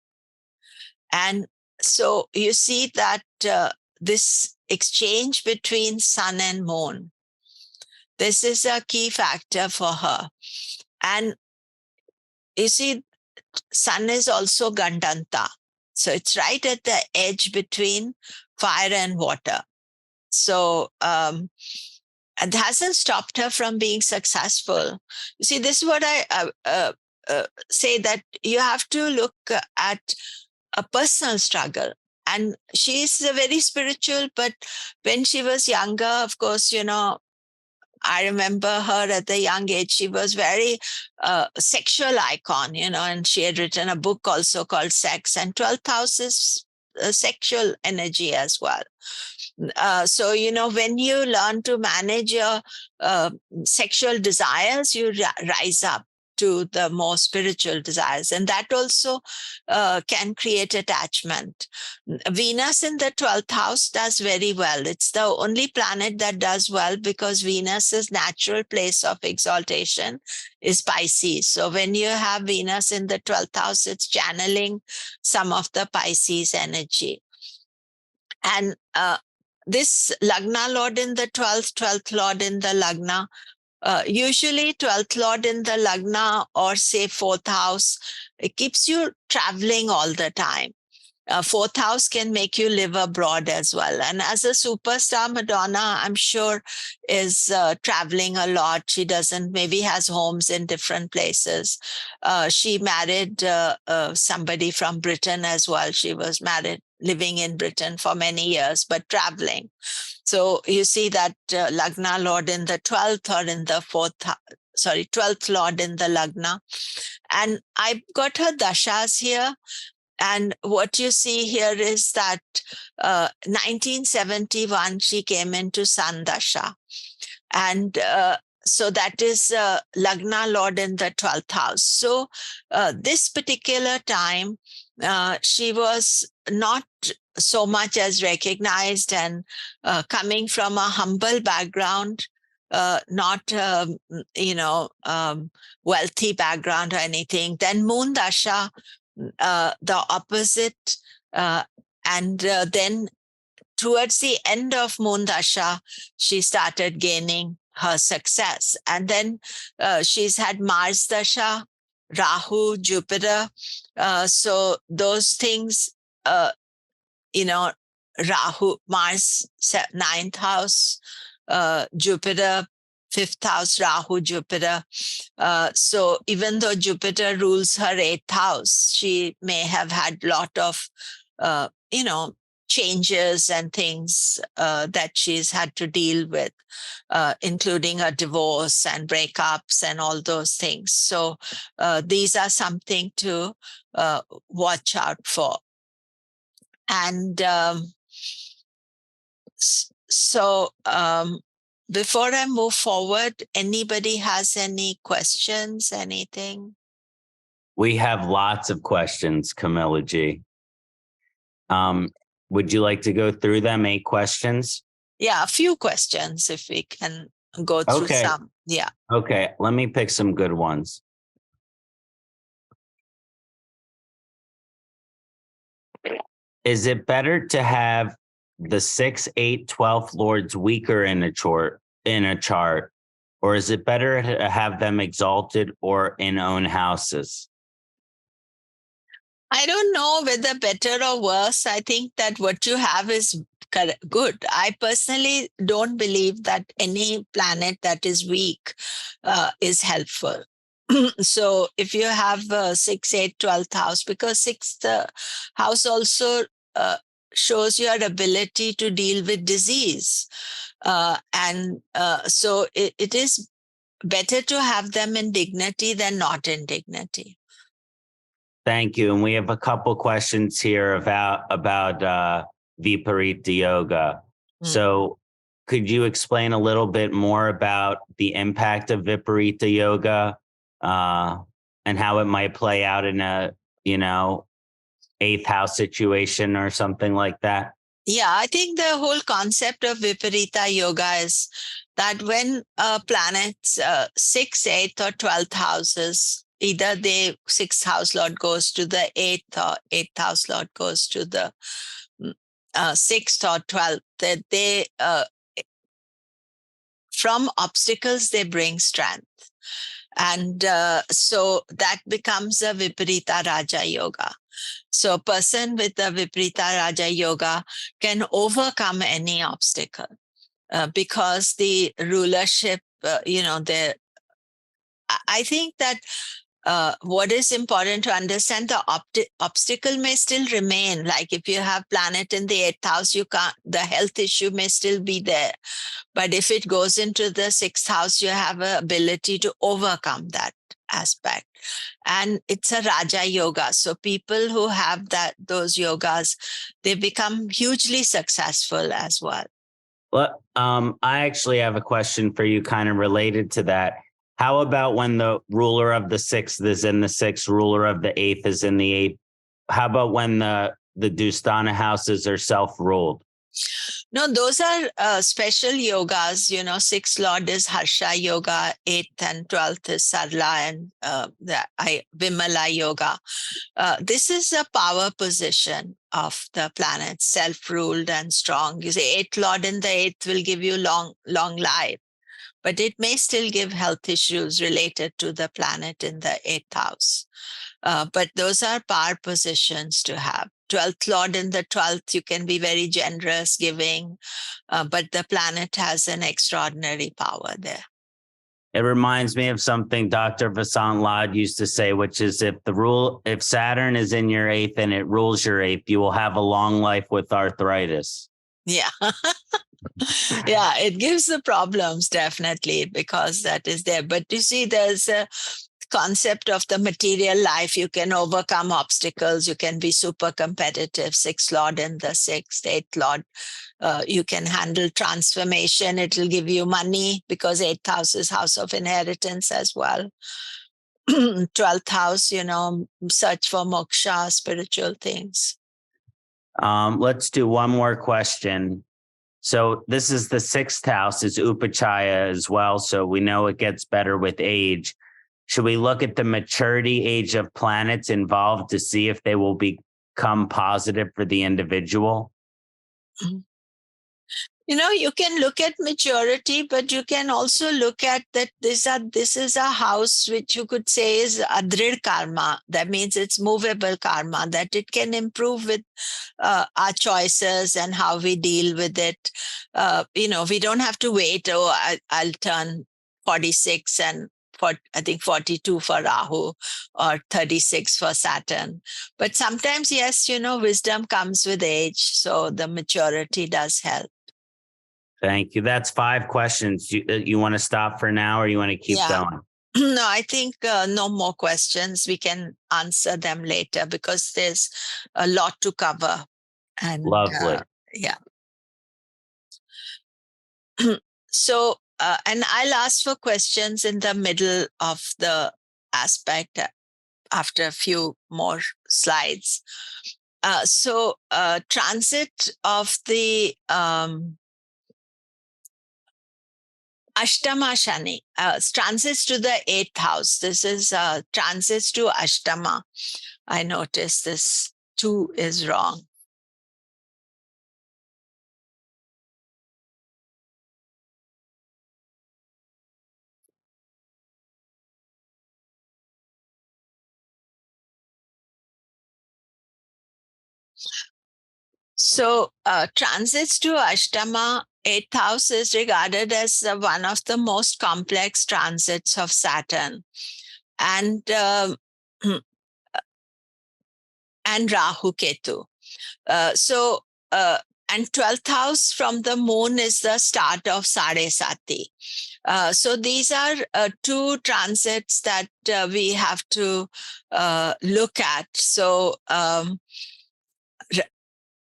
And so you see that this exchange between Sun and Moon, this is a key factor for her. And you see, Sun is also Gandanta. So it's right at the edge between fire and water. So it hasn't stopped her from being successful. You see, this is what I say, that you have to look at a personal struggle. And she's very spiritual, but when she was younger, of course, I remember her at the young age. She was very sexual icon, and she had written a book also called Sex, and 12th house is sexual energy as well. So, when you learn to manage your sexual desires, you rise up to the more spiritual desires, and that also can create attachment. Venus in the 12th house does very well. It's the only planet that does well because Venus's natural place of exaltation is Pisces. So when you have Venus in the 12th house, it's channeling some of the Pisces energy. And this Lagna Lord in the 12th Lord in the Lagna, usually 12th Lord in the Lagna, or say 4th house, it keeps you traveling all the time. 4th house can make you live abroad as well. And as a superstar, Madonna, I'm sure, is traveling a lot. She maybe has homes in different places. She married somebody from Britain as well. She was married, living in Britain for many years, but traveling. So you see that Lagna Lord in the 12th or in the 12th Lord in the Lagna. And I've got her dashas here. And what you see here is that 1971, she came into Sun Dasha. And so that is Lagna Lord in the 12th house. So this particular time, she was not so much as recognized, and coming from a humble background, not wealthy background or anything. Then Moon Dasha, the opposite, and then towards the end of Moon Dasha, she started gaining her success. And then she's had Mars Dasha, Rahu, Jupiter. So those things, Rahu, Mars, 9th house, Jupiter, 5th house, Rahu, Jupiter. So even though Jupiter rules her 8th house, she may have had a lot of, changes and things that she's had to deal with, including a divorce and breakups and all those things. So these are something to watch out for. And so before I move forward, anybody has any questions, anything? We have lots of questions, Komilla ji. Would you like to go through them? 8 questions? Yeah, a few questions if we can go through Okay. some. Yeah. Okay, let me pick some good ones. Is it better to have the 6, 8, 12 lords weaker in a chart, or is it better to have them exalted or in own houses? I don't know whether better or worse. I think that what you have is good. I personally don't believe that any planet that is weak is helpful. So if you have 6, 8, 12th house, because sixth house also shows your ability to deal with disease. So it is better to have them in dignity than not in dignity. Thank you. And we have a couple questions here about Viparita Yoga. So could you explain a little bit more about the impact of Viparita Yoga and how it might play out in a, 8th house situation or something like that? Yeah, I think the whole concept of Viparita Yoga is that when planets 6th, 8th, or 12th houses, either the 6th house lord goes to the 8th or 8th house lord goes to the 6th or 12th, that they from obstacles they bring strength. And so that becomes a Viparita Raja Yoga. So a person with a Viparita Raja Yoga can overcome any obstacle because the rulership, I think that what is important to understand, the obstacle may still remain. Like if you have planet in the 8th house, the health issue may still be there. But if it goes into the 6th house, you have an ability to overcome that aspect. And it's a Raja Yoga. So people who have those yogas, they become hugely successful as well. Well, I actually have a question for you kind of related to that. How about when the ruler of the 6th is in the 6th, ruler of the 8th is in the 8th? How about when the Dusthana houses are self-ruled? No, those are special yogas. 6th Lord is Harsha Yoga, 8th and 12th is Sarla and Vimala Yoga. This is a power position of the planet, self-ruled and strong. You say 8th Lord in the 8th will give you long life, but it may still give health issues related to the planet in the 8th house. But those are power positions to have. 12th Lord in the 12th, you can be very generous, giving, but the planet has an extraordinary power there. It reminds me of something Dr. Vasant Lad used to say, which is if Saturn is in your 8th and it rules your 8th, you will have a long life with arthritis. Yeah. Yeah, it gives the problems, definitely, because that is there. But you see, there's a concept of the material life. You can overcome obstacles. You can be super competitive. 6th Lord in the 6th, 8th Lord. You can handle transformation. It will give you money because 8th house is house of inheritance as well. 12th house, search for moksha, spiritual things. Let's do one more question. So this is the 6th house, is Upachaya as well. So we know it gets better with age. Should we look at the maturity age of planets involved to see if they will become positive for the individual? You can look at maturity, but you can also look at that this is a house which you could say is adrid karma. That means it's movable karma, that it can improve with our choices and how we deal with it. We don't have to wait, I'll turn 46 and I think 42 for Rahu or 36 for Saturn. But sometimes, yes, wisdom comes with age. So the maturity does help. Thank you. That's 5 questions. You want to stop for now or you want to keep going? No, I think no more questions. We can answer them later because there's a lot to cover. And Lovely. Yeah. So, and I'll ask for questions in the middle of the aspect after a few more slides. So transit of the Ashtama Shani, transits to the 8th house. This is transits to Ashtama. I noticed this 2 is wrong. So transits to Ashtama, 8th house is regarded as one of the most complex transits of Saturn. And and Rahu Ketu. And 12th house from the moon is the start of Sade Sati. So these are 2 transits that we have to look at. So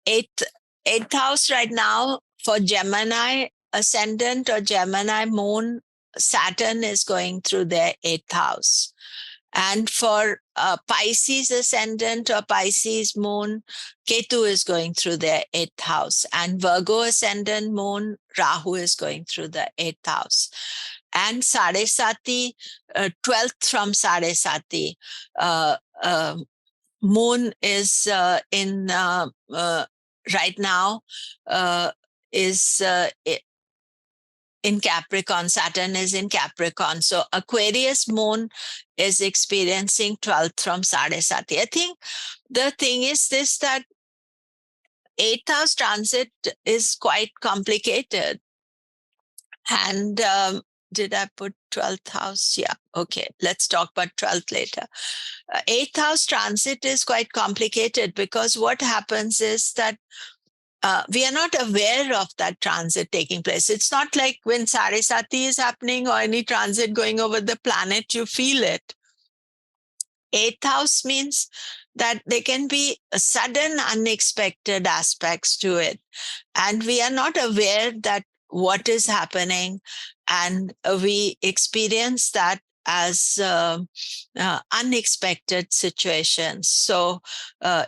8th house right now for Gemini ascendant or Gemini moon, Saturn is going through their 8th house. And for Pisces ascendant or Pisces moon, Ketu is going through their 8th house. And Virgo ascendant moon, Rahu is going through the 8th house. And Sade Sati, 12th from Sade Sati, moon is in right now is in Capricorn. Saturn is in Capricorn. So Aquarius moon is experiencing 12th from Sade Sati. I think the thing is this, that 8th house transit is quite complicated. And did I put 12th house? Yeah. Okay. Let's talk about 12th later. 8th house transit is quite complicated because what happens is that we are not aware of that transit taking place. It's not like when Sade Sati is happening or any transit going over the planet, you feel it. 8th house means that there can be sudden, unexpected aspects to it. And we are not aware that what is happening. And we experience that as unexpected situations. So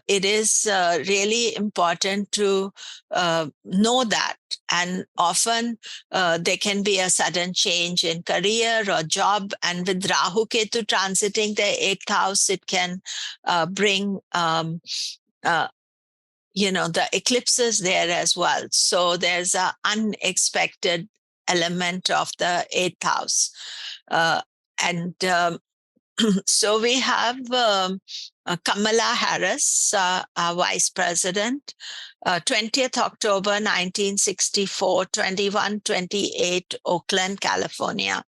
it is really important to know that. And often there can be a sudden change in career or job. And with Rahu Ketu transiting the 8th house, it can bring the eclipses there as well. So there's an unexpected element of the 8th house. And so we have Kamala Harris, our vice president, 20th October 1964, 2128 Oakland, California.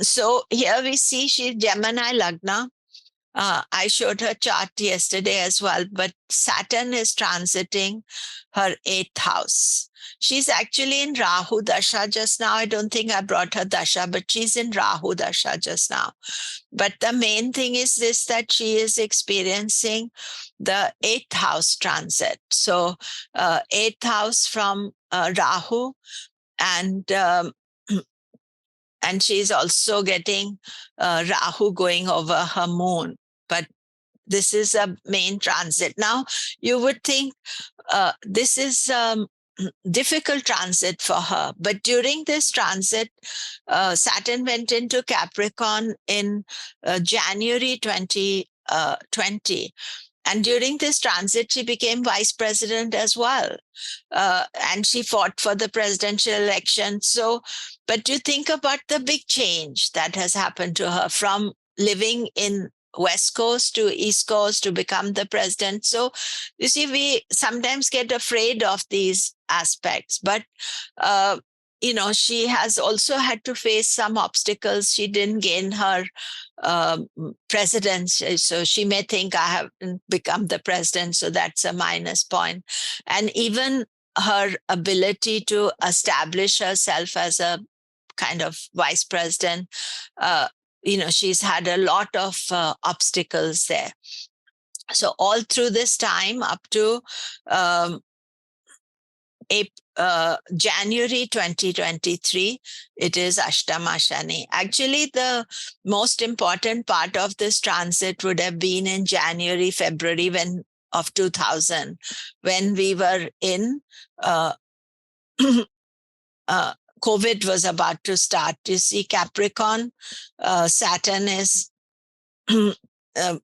So here we see she's Gemini Lagna. I showed her chart yesterday as well, but Saturn is transiting her 8th house. She's actually in Rahu Dasha just now. I don't think I brought her Dasha, but she's in Rahu Dasha just now. But the main thing is this, that she is experiencing the 8th house transit. So 8th house from Rahu, and she's also getting Rahu going over her moon. But this is a main transit. Now, you would think this is difficult transit for her. But during this transit, Saturn went into Capricorn in January 2020. And during this transit, she became vice president as well. And she fought for the presidential election. So, but you think about the big change that has happened to her from living in West Coast to East Coast to become the president. So, you see, we sometimes get afraid of these aspects. But she has also had to face some obstacles. She didn't gain her presidency, so she may think I haven't become the president, so that's a minus point. And even her ability to establish herself as a kind of vice president, she's had a lot of obstacles there. So all through this time up to January 2023, it is Ashtama Shani. Actually, the most important part of this transit would have been in January, February, when of 2000, when we were in COVID was about to start. You see, Capricorn, Saturn is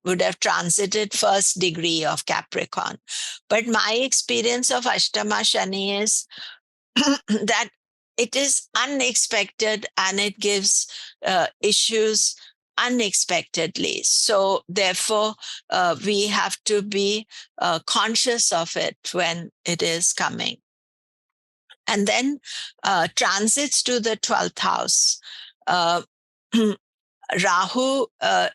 would have transited first degree of Capricorn. But my experience of Ashtama Shani is that it is unexpected and it gives issues unexpectedly. So therefore, we have to be conscious of it when it is coming. And then transits to the 12th house. Rahu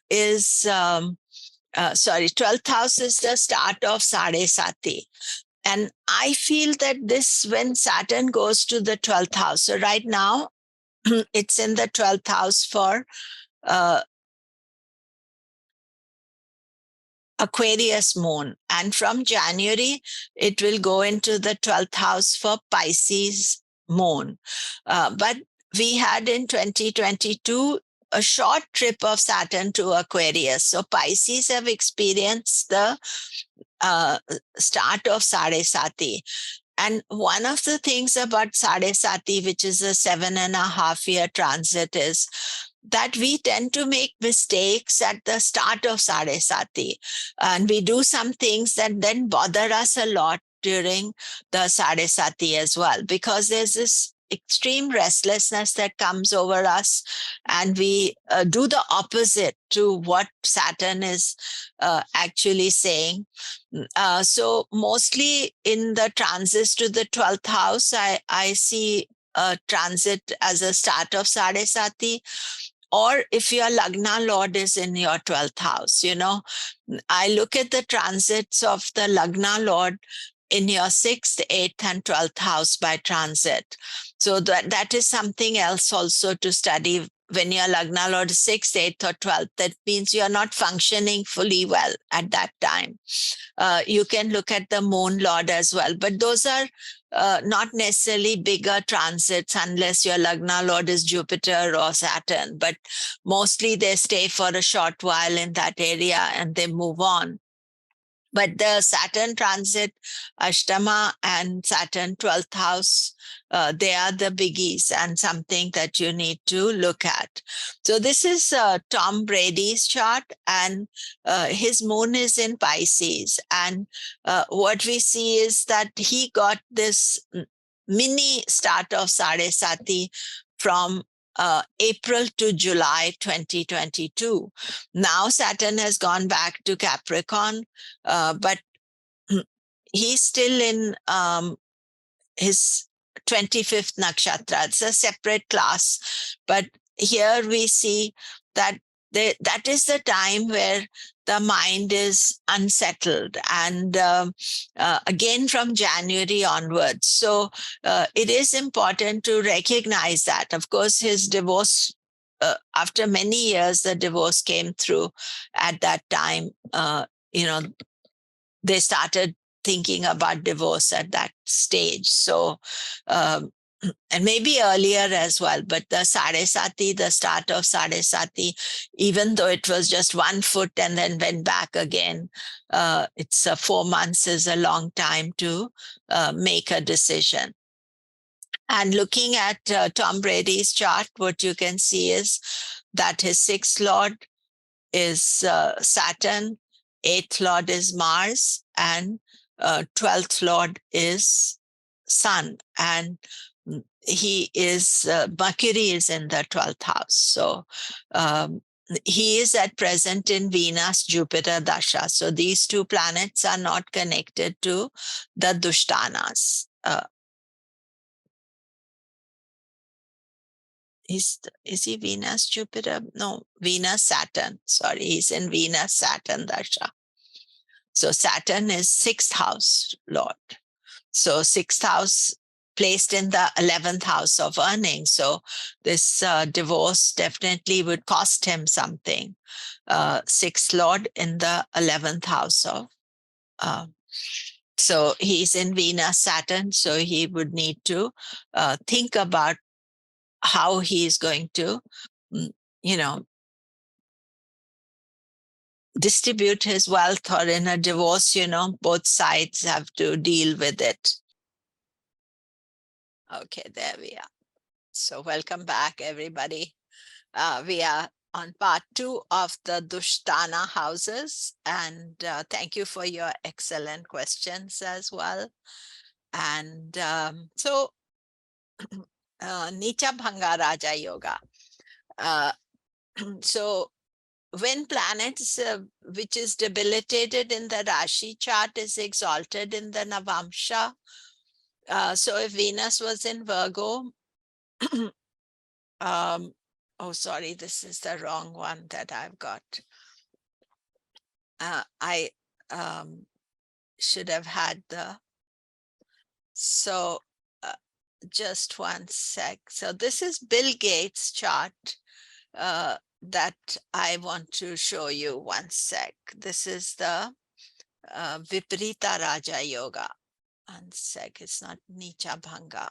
is, 12th house is the start of Sade Sati. And I feel that this, when Saturn goes to the 12th house, so right now it's in the 12th house for Aquarius moon. And from January, it will go into the 12th house for Pisces moon. But we had in 2022 a short trip of Saturn to Aquarius. So Pisces have experienced the start of Sade Sati. And one of the things about Sade Sati, which is a 7.5-year transit, is that we tend to make mistakes at the start of Sade Sati. And we do some things that then bother us a lot during the Sade Sati as well, because there's this extreme restlessness that comes over us, and we do the opposite to what Saturn is actually saying. So mostly in the transits to the 12th house, I see a transit as a start of Sade Sati. Or if your Lagna Lord is in your 12th house, I look at the transits of the Lagna Lord in your 6th, 8th, and 12th house by transit. So that is something else also to study. When your Lagna Lord is 6th, 8th, or 12th, that means you're not functioning fully well at that time. You can look at the Moon Lord as well, but those are not necessarily bigger transits unless your Lagna Lord is Jupiter or Saturn, but mostly they stay for a short while in that area and they move on. But the Saturn transit, Ashtama and Saturn 12th house, they are the biggies and something that you need to look at. So this is Tom Brady's chart, and his moon is in Pisces. And what we see is that he got this mini start of Sade Sati from April to July 2022. Now Saturn has gone back to Capricorn, but he's still in his 25th nakshatra. It's a separate class, but here we see that that is the time where the mind is unsettled, and again from January onwards. So it is important to recognize that. Of course, his divorce, after many years, the divorce came through at that time. They started thinking about divorce at that stage. So, and maybe earlier as well, but the Sade Sati, the start of Sade Sati, even though it was just 1 foot and then went back again, it's 4 months is a long time to make a decision. And looking at Tom Brady's chart, what you can see is that his 6th Lord is Saturn, 8th Lord is Mars, and 12th Lord is Sun. And he is, Mercury is in the 12th house. So he is at present in Venus, Jupiter, Dasha. So these two planets are not connected to the Dushthanas. Is he Venus, Jupiter? No, Venus, Saturn. Sorry, he's in Venus, Saturn, Dasha. So Saturn is 6th house Lord. So 6th house placed in the 11th house of earnings. So this divorce definitely would cost him something. 6th Lord in the 11th house of. So he's in Venus, Saturn. So he would need to think about how he's going to, distribute his wealth, or in a divorce, both sides have to deal with it. Okay, there we are. So welcome back, everybody. We are on part 2 of the Dusthana houses, and thank you for your excellent questions as well. And so Nicha Bhanga Raja Yoga. So when planets, which is debilitated in the Rashi chart, is exalted in the Navamsha, so if Venus was in Virgo, oh, sorry, this is the wrong one that I've got. I should have had the, so just one sec. So this is Bill Gates' chart that I want to show you. One sec. This is the Viparita Raja Yoga. One sec, it's not Nicha Bhanga.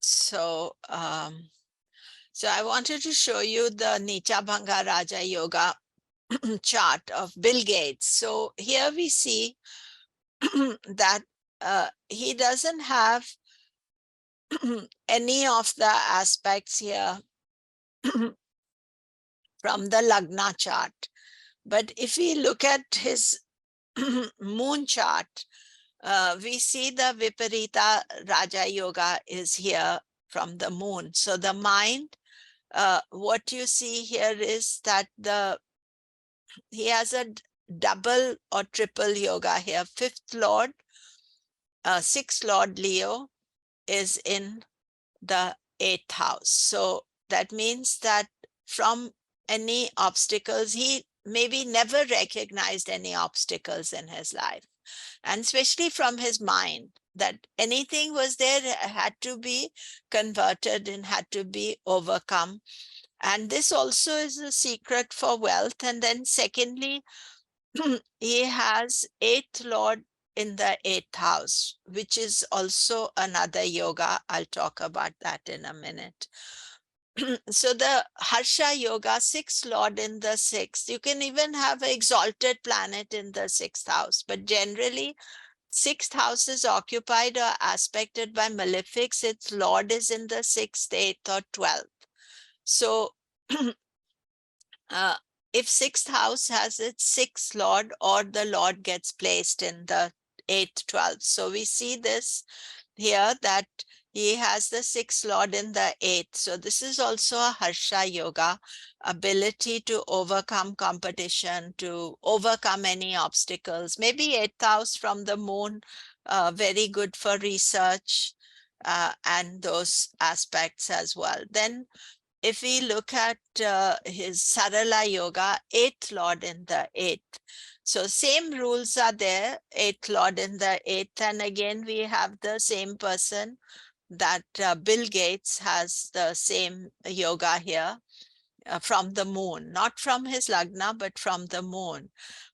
So, so I wanted to show you the Nicha Bhanga Raja Yoga chart of Bill Gates. So here we see that he doesn't have any of the aspects here from the Lagna chart. But if we look at his moon chart, we see the Viparita Raja Yoga is here from the moon. So the mind, what you see here is that he has a double or triple yoga here. 5th Lord, 6th Lord Leo is in the 8th house. So that means that from any obstacles, he maybe never recognized any obstacles in his life. And especially from his mind, that anything was there had to be converted and had to be overcome. And this also is a secret for wealth. And then secondly, he has 8th Lord in the 8th house, which is also another yoga. I'll talk about that in a minute. So the Harsha Yoga, 6th Lord in the 6th. You can even have an exalted planet in the 6th house, but generally 6th house is occupied or aspected by malefics. Its Lord is in the 6th, 8th, or 12th. So if 6th house has its 6th Lord, or the Lord gets placed in the 8th, 12th. So we see this here, that he has the 6th Lord in the 8th. So this is also a Harsha Yoga, ability to overcome competition, to overcome any obstacles. Maybe 8th house from the moon, very good for research and those aspects as well. Then if we look at his Sarala Yoga, 8th Lord in the 8th. So same rules are there, 8th Lord in the 8th. And again, we have the same person, that Bill Gates has the same yoga here from the moon, not from his Lagna, but from the moon.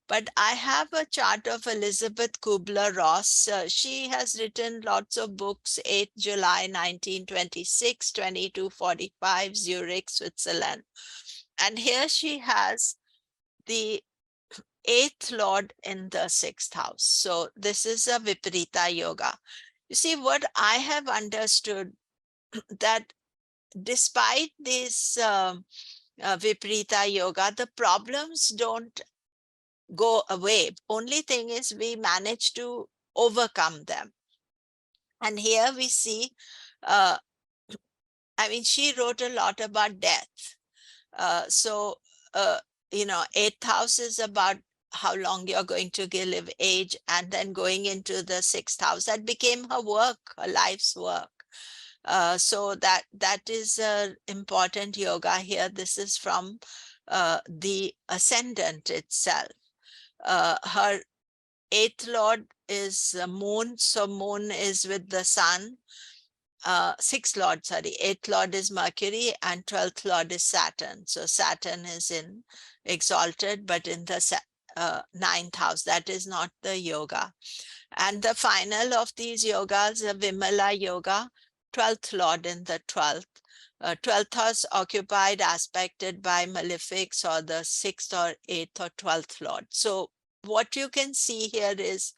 But I have a chart of Elizabeth Kubler-Ross. She has written lots of books, 8 July 1926, 2245, Zurich, Switzerland. And here she has the 8th Lord in the 6th house. So this is a Viparita Yoga. You see, what I have understood, that despite this Viparita Yoga, the problems don't go away. Only thing is we manage to overcome them. And here we see, I mean, she wrote a lot about death. So, 8th house is about how long you're going to live, age, and then going into the 6th house. That became her work, her life's work. So that is an important yoga here. This is from the ascendant itself. Her 8th Lord is moon, so moon is with the sun. 6th Lord, sorry, 8th Lord is Mercury, and 12th Lord is Saturn. So Saturn is in exalted, but in the 9th house. That is not the yoga. And the final of these yogas, the Vimala Yoga, 12th Lord in the 12th. 12th house occupied, aspected by malefics, or the 6th or 8th or 12th Lord. So what you can see here is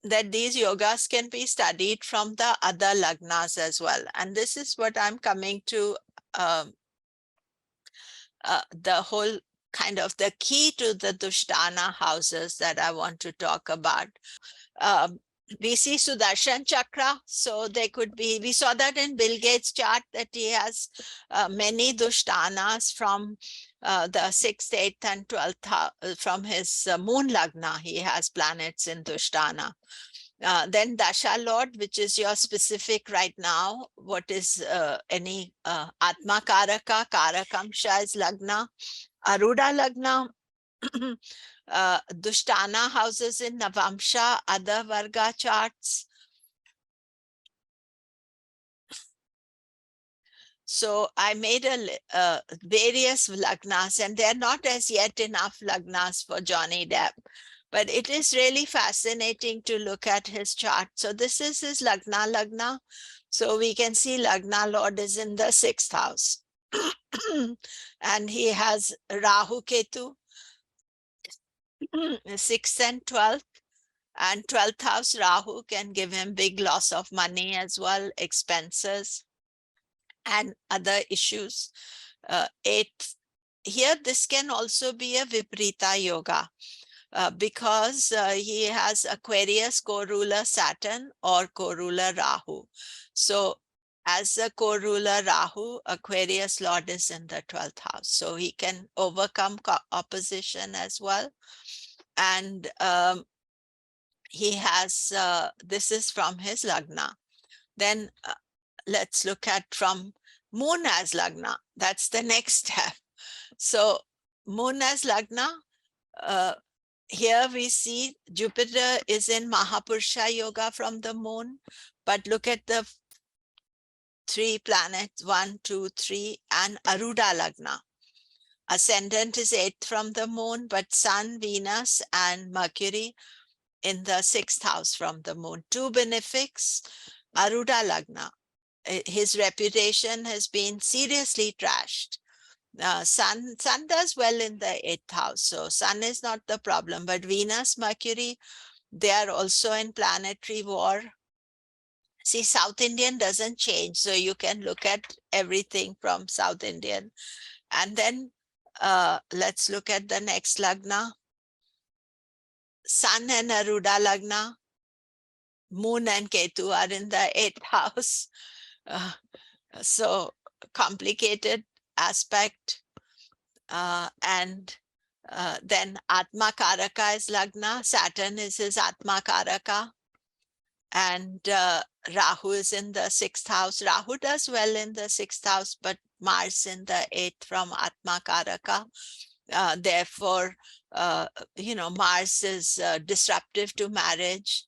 that these yogas can be studied from the other lagnas as well. And this is what I'm coming to, the whole kind of the key to the Dusthana houses that I want to talk about. We see Sudarshan Chakra, so they could be, we saw that in Bill Gates' chart that he has many Dushthanas from the 6th, 8th and 12th, from his moon lagna, he has planets in Dusthana. Then Dasha Lord, which is your specific right now, what is any Atma Karaka, Karakamsha is lagna, Aruda lagna, Dusthana houses in Navamsha, other Varga charts. So I made a various lagnas, and they're not as yet enough lagnas for Johnny Depp, but it is really fascinating to look at his chart. So this is his lagna. So we can see lagna Lord is in the 6th house. And he has Rahu Ketu, 6th and 12th. And 12th house Rahu can give him big loss of money as well, expenses and other issues. 8th, here this can also be a Viprita yoga because he has Aquarius co-ruler Saturn or co-ruler Rahu. So as a co-ruler Rahu, Aquarius Lord is in the 12th house. So he can overcome opposition as well. And he has, this is from his lagna. Then let's look at from moon as lagna. That's the next step. So moon as lagna, here we see Jupiter is in Mahapurusha yoga from the moon, but look at the 3 planets, 1, 2, 3, and Aruda lagna. Ascendant is 8th from the moon, but Sun, Venus, and Mercury in the 6th house from the moon. 2 benefics, Aruda lagna. His reputation has been seriously trashed. Sun does well in the 8th house, so Sun is not the problem, but Venus, Mercury, they are also in planetary war. See, South Indian doesn't change, so you can look at everything from South Indian. And then let's look at the next lagna. Sun and Aruda lagna, Moon and Ketu are in the 8th house. So complicated aspect. And then Atma Karaka is lagna. Saturn is his Atma Karaka. And Rahu is in the 6th house. Rahu does well in the 6th house, but Mars in the 8th from Atma Karaka. Therefore, Mars is disruptive to marriage,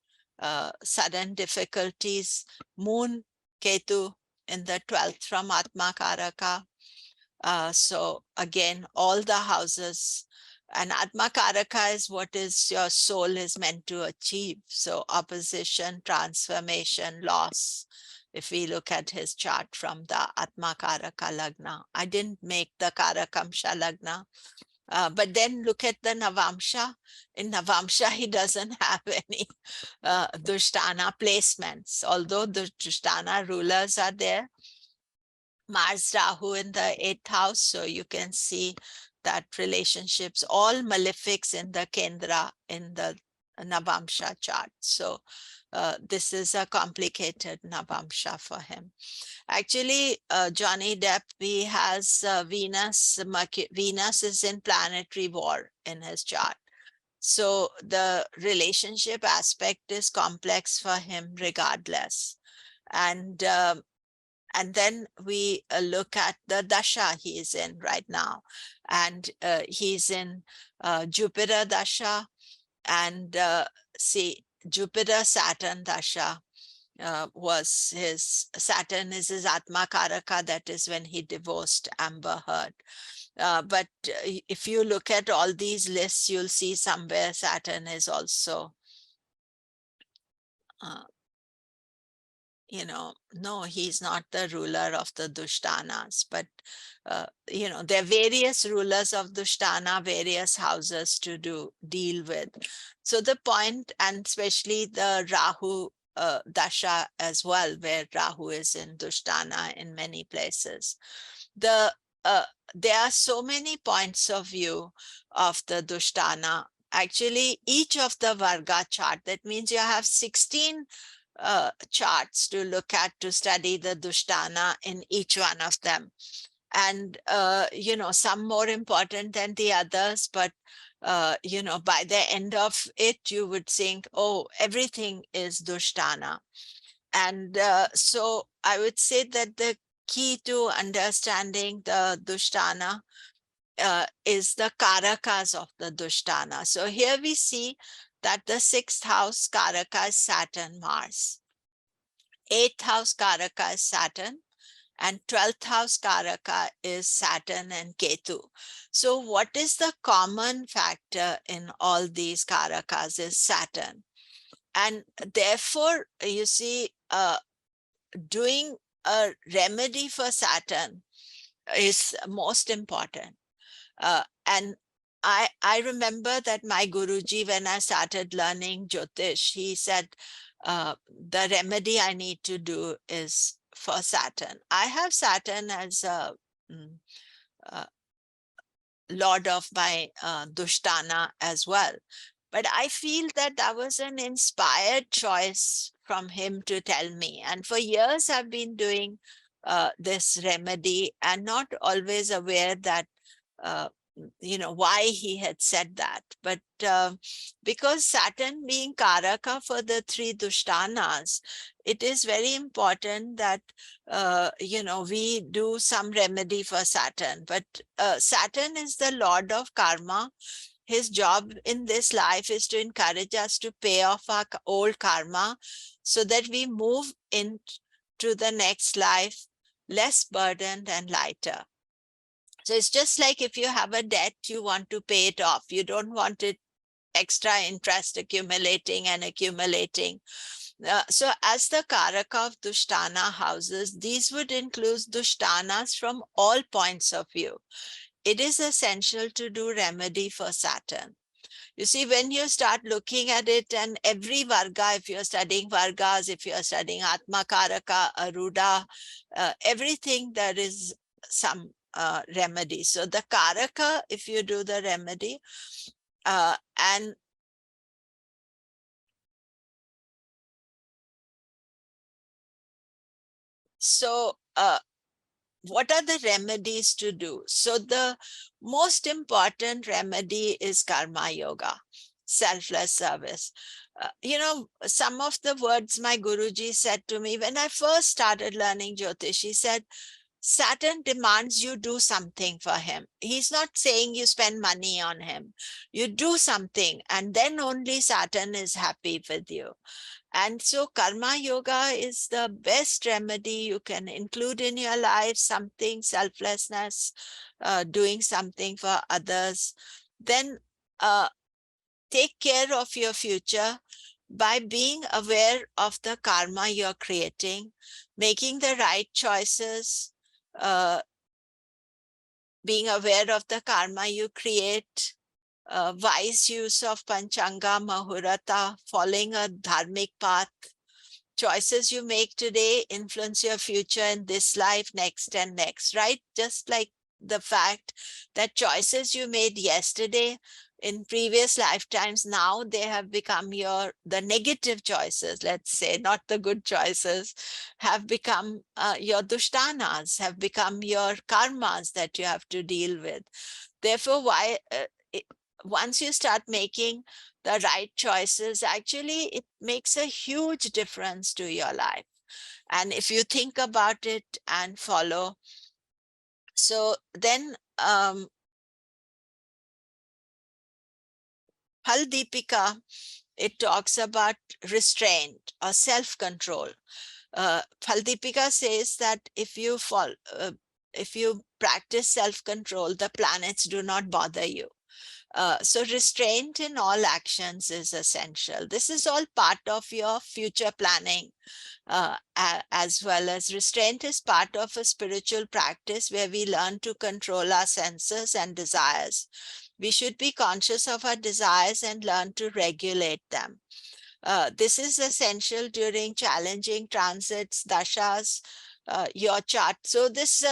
sudden difficulties. Moon, Ketu in the 12th from Atma Karaka. So again, all the houses, and Atma Karaka is what is your soul is meant to achieve. So opposition, transformation, loss. If we look at his chart from the Atma Karaka Lagna, I didn't make the Karakamsha Lagna. But then look at the Navamsha. In Navamsha, he doesn't have any Dusthana placements, although the Dusthana rulers are there. Mars Rahu in the 8th house, so you can see that relationships, all malefics in the Kendra in the Navamsha chart. So this is a complicated Navamsha for him. Actually, Johnny Depp, he has Venus. Venus is in planetary war in his chart. So the relationship aspect is complex for him regardless. And then we look at the dasha he is in right now. And he's in Jupiter dasha. And see, Jupiter Saturn dasha was his, Saturn is his Atma Karaka, that is when he divorced Amber Heard. But if you look at all these lists, you'll see somewhere Saturn is also no, he's not the ruler of the Dushthanas, but, there are various rulers of Dushtana, various houses to deal with. So the point, and especially the Rahu Dasha as well, where Rahu is in Dushtana in many places. There are so many points of view of the Dushtana. Actually, each of the Varga chart, that means you have 16 charts to look at to study the Dushtana in each one of them. And, some more important than the others, but, by the end of it, you would think, oh, everything is Dushtana. And so I would say that the key to understanding the Dushtana is the Karakas of the Dushtana. So here we see that the 6th house Karaka is Saturn, Mars. 8th house Karaka is Saturn, and 12th house Karaka is Saturn and Ketu. So what is the common factor in all these Karakas is Saturn. And therefore, you see, doing a remedy for Saturn is most important. And I remember that my Guruji, when I started learning Jyotish, he said, the remedy I need to do is for Saturn. I have Saturn as a lord of my Dushtana as well. But I feel that that was an inspired choice from him to tell me. And for years, I've been doing this remedy and not always aware that why he had said that. But because Saturn being Karaka for the 3 Dushthanas, it is very important that, we do some remedy for Saturn. But Saturn is the lord of karma. His job in this life is to encourage us to pay off our old karma so that we move into the next life less burdened and lighter. So it's just like if you have a debt, you want to pay it off. You don't want it extra interest accumulating and accumulating. So as the Karaka of Dushtana houses, these would include Dushthanas from all points of view. It is essential to do remedy for Saturn. You see, when you start looking at it, and every Varga, if you're studying Vargas, if you're studying Atma Karaka, Aruda, everything, there is some remedy. So the Karaka, if you do the remedy, and so what are the remedies to do? So the most important remedy is karma yoga, selfless service. Some of the words my Guruji said to me when I first started learning Jyotish, he said, Saturn demands you do something for him. He's not saying you spend money on him. You do something, and then only Saturn is happy with you. And so karma yoga is the best remedy you can include in your life, something, selflessness, doing something for others. Then take care of your future by being aware of the karma you're creating, making the right choices, being aware of the karma you create, wise use of Panchanga, Mahurata, following a dharmic path. Choices you make today influence your future in this life, next and next, right? Just like the fact that choices you made yesterday in previous lifetimes, now they have become the negative choices, let's say, not the good choices, have become your Dushthanas, have become your karmas that you have to deal with. Therefore, once you start making the right choices, actually, it makes a huge difference to your life. And if you think about it and follow, so then Deepika, it talks about restraint or self-control. Deepika says that if you practice self-control, the planets do not bother you. So restraint in all actions is essential. This is all part of your future planning, as well as restraint is part of a spiritual practice where we learn to control our senses and desires. We should be conscious of our desires and learn to regulate them. This is essential during challenging transits, dashas, your chart. So this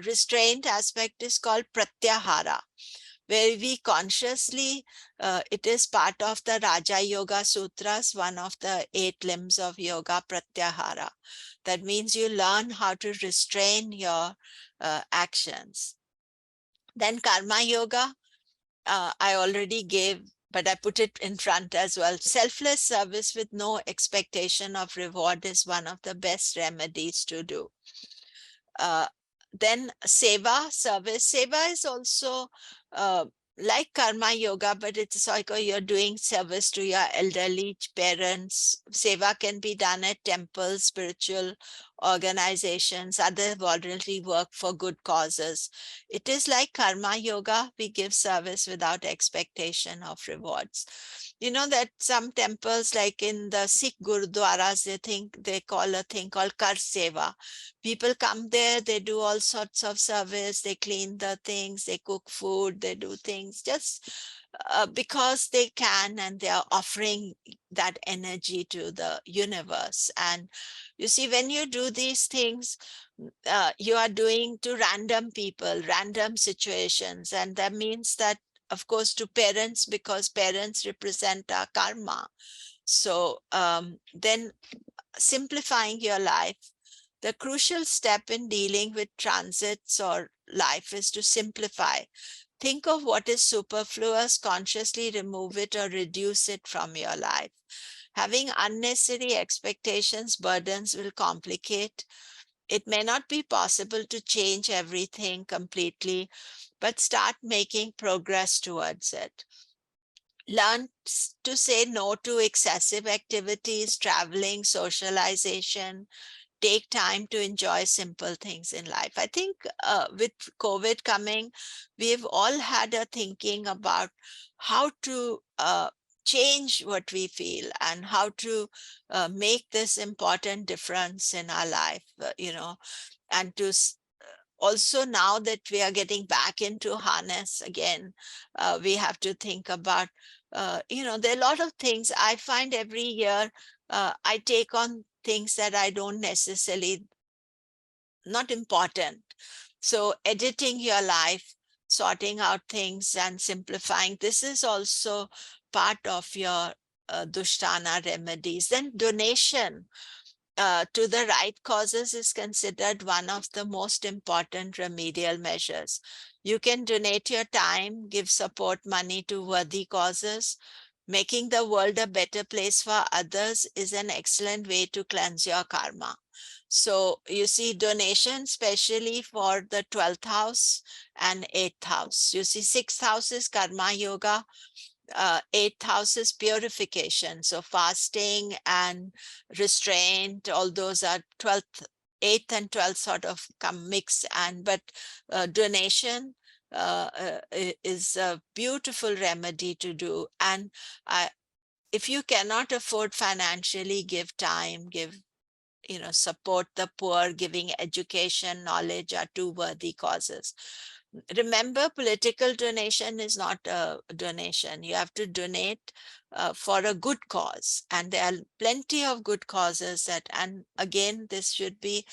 restraint aspect is called pratyahara, where we consciously, it is part of the Raja Yoga Sutras, one of the 8 limbs of yoga, pratyahara. That means you learn how to restrain your actions. Then karma yoga, I already gave, but I put it in front as well. Selfless service with no expectation of reward is one of the best remedies to do. Then seva, service. Seva is also like karma yoga, but it's like you're doing service to your elderly parents. Seva can be done at temples, spiritual organizations, other voluntary work for good causes. It is like karma yoga. We give service without expectation of rewards. You know that some temples, like in the Sikh gurudwaras, they call a thing called kar seva. People come there, they do all sorts of service, they clean the things, they cook food, they do things just because they can, and they are offering that energy to the universe. And you see, when you do these things, you are doing to random people, random situations, and that means that, of course, to parents, because parents represent our karma. So then simplifying your life. The crucial step in dealing with transits or life is to simplify. Think of what is superfluous, consciously remove it or reduce it from your life. Having unnecessary expectations, burdens will complicate. It may not be possible to change everything completely, but start making progress towards it. Learn to say no to excessive activities, traveling, socialization. Take time to enjoy simple things in life. I think with COVID coming, we've all had a thinking about how to change what we feel and how to make this important difference in our life, and to also, now that we are getting back into harness again, we have to think about, there are a lot of things I find every year. I take on things that I don't necessarily, not important. So editing your life, sorting out things and simplifying, this is also part of your Dusthana remedies. Then donation to the right causes is considered one of the most important remedial measures. You can donate your time, give support money to worthy causes. Making the world a better place for others is an excellent way to cleanse your karma. So you see, donation, especially for the 12th house and 8th house. You see, 6th house is karma yoga, 8th house is purification. So fasting and restraint, all those are 12th, 8th and 12th sort of come mix. But donation is a beautiful remedy to do. And if you cannot afford financially, give time, give, support the poor. Giving education, knowledge are two worthy causes. Remember, political donation is not a donation. You have to donate for a good cause. And there are plenty of good causes and again, this should be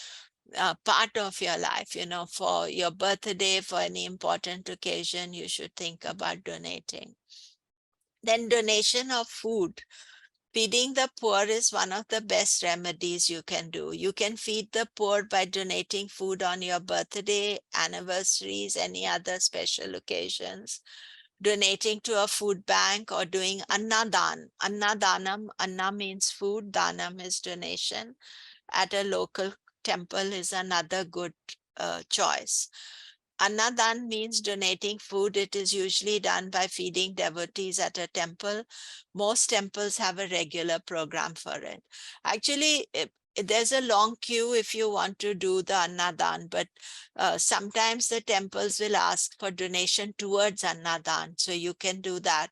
part of your life, for your birthday, for any important occasion, you should think about donating. Then donation of food. Feeding the poor is one of the best remedies you can do. You can feed the poor by donating food on your birthday, anniversaries, any other special occasions, donating to a food bank or doing annadan. Annadanam, anna means food, danam is donation. At a local temple is another good choice. Annadan means donating food. It is usually done by feeding devotees at a temple. Most temples have a regular program for it. Actually, there's a long queue if you want to do the Annadan, but sometimes the temples will ask for donation towards Annadan, so you can do that.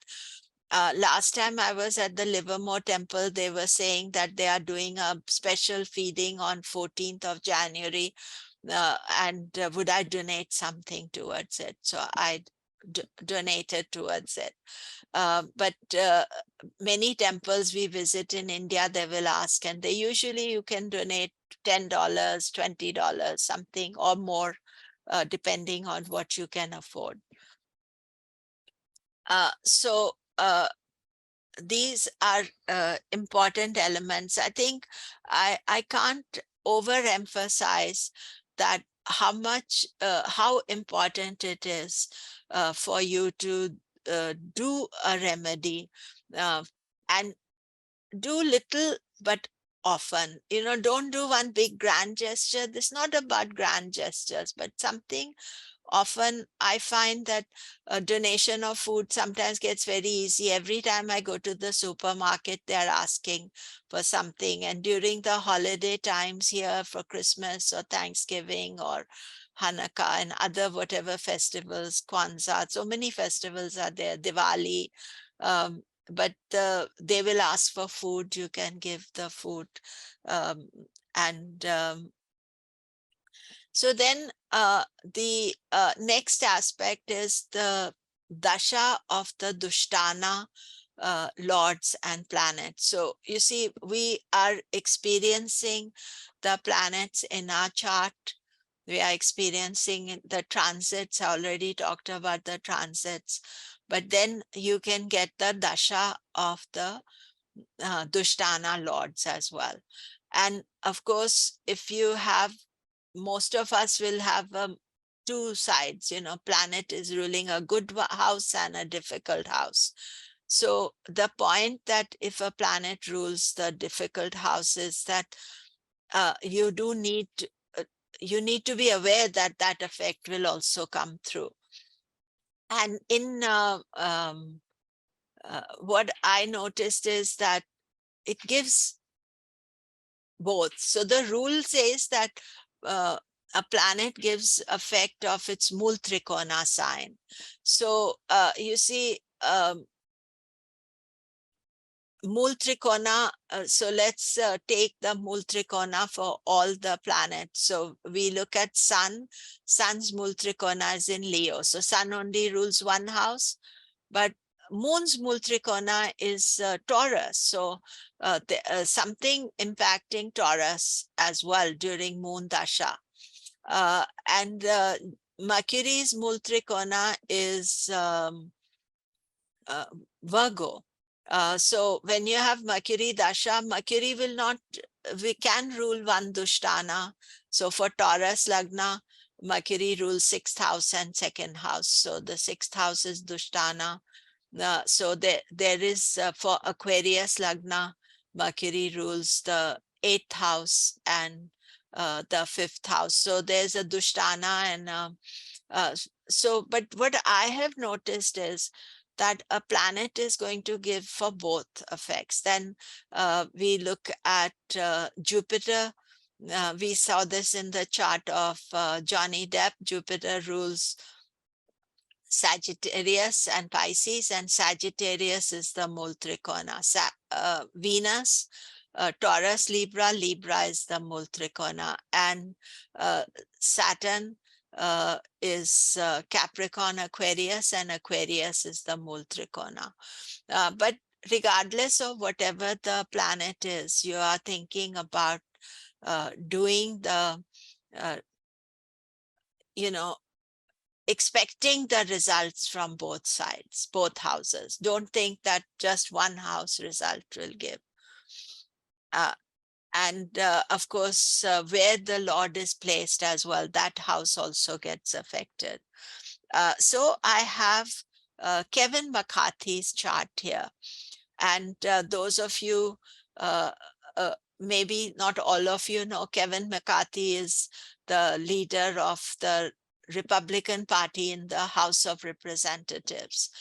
Last time I was at the Livermore temple, they were saying that they are doing a special feeding on 14th of January, and would I donate something towards it? So I donated towards it. But many temples we visit in India, they will ask, and they usually you can donate $10, $20, something or more, depending on what you can afford. So these are important elements. I think I can't overemphasize that how important it is for you to do a remedy, and do little but often. Don't do one big grand gesture. This is not about grand gestures, but something often. I find that a donation of food sometimes gets very easy. Every time I go to the supermarket, they're asking for something. And during the holiday times here for Christmas or Thanksgiving or Hanukkah and other whatever festivals, Kwanzaa, so many festivals are there, Diwali, but they will ask for food. You can give the food. Um, and So then the next aspect is the dasha of the Dusthana lords and planets. So you see, we are experiencing the planets in our chart. We are experiencing the transits. I already talked about the transits. But then you can get the dasha of the Dusthana lords as well. And of course, if you have, most of us will have two sides. Planet is ruling a good house and a difficult house. So the point that if a planet rules the difficult house is that you need to be aware that that effect will also come through. And in what I noticed is that it gives both. So the rule says that a planet gives effect of its Mool Trikona sign. So you see, Mool Trikona, so let's take the Mool Trikona for all the planets. So we look at Sun's Mool Trikona is in Leo. So Sun only rules one house, but Moon's Mool Trikona is Taurus. So something impacting Taurus as well during Moon Dasha. And Mercury's Mool Trikona is Virgo. So when you have Mercury Dasha, Mercury will not, we can rule one Dusthana. So for Taurus Lagna, Mercury rules 6th house and 2nd house. So the 6th house is Dusthana. So there is, for Aquarius Lagna, Mercury rules the 8th house and the 5th house. So there's a Dusthana and so, but what I have noticed is that a planet is going to give for both effects. Then we look at Jupiter. We saw this in the chart of Johnny Depp. Jupiter rules Sagittarius and Pisces, and Sagittarius is the Mool Trikona. Venus, Taurus, Libra, Libra is the Mool Trikona, and Saturn is Capricorn, Aquarius, and Aquarius is the Mool Trikona. But regardless of whatever the planet is, you are thinking about doing the, expecting the results from both sides, both houses. Don't think that just one house result will give. And of course, where the Lord is placed as well, that house also gets affected. So I have Kevin McCarthy's chart here. And those of you, maybe not all of you know, Kevin McCarthy is the leader of the Republican Party in the House of Representatives.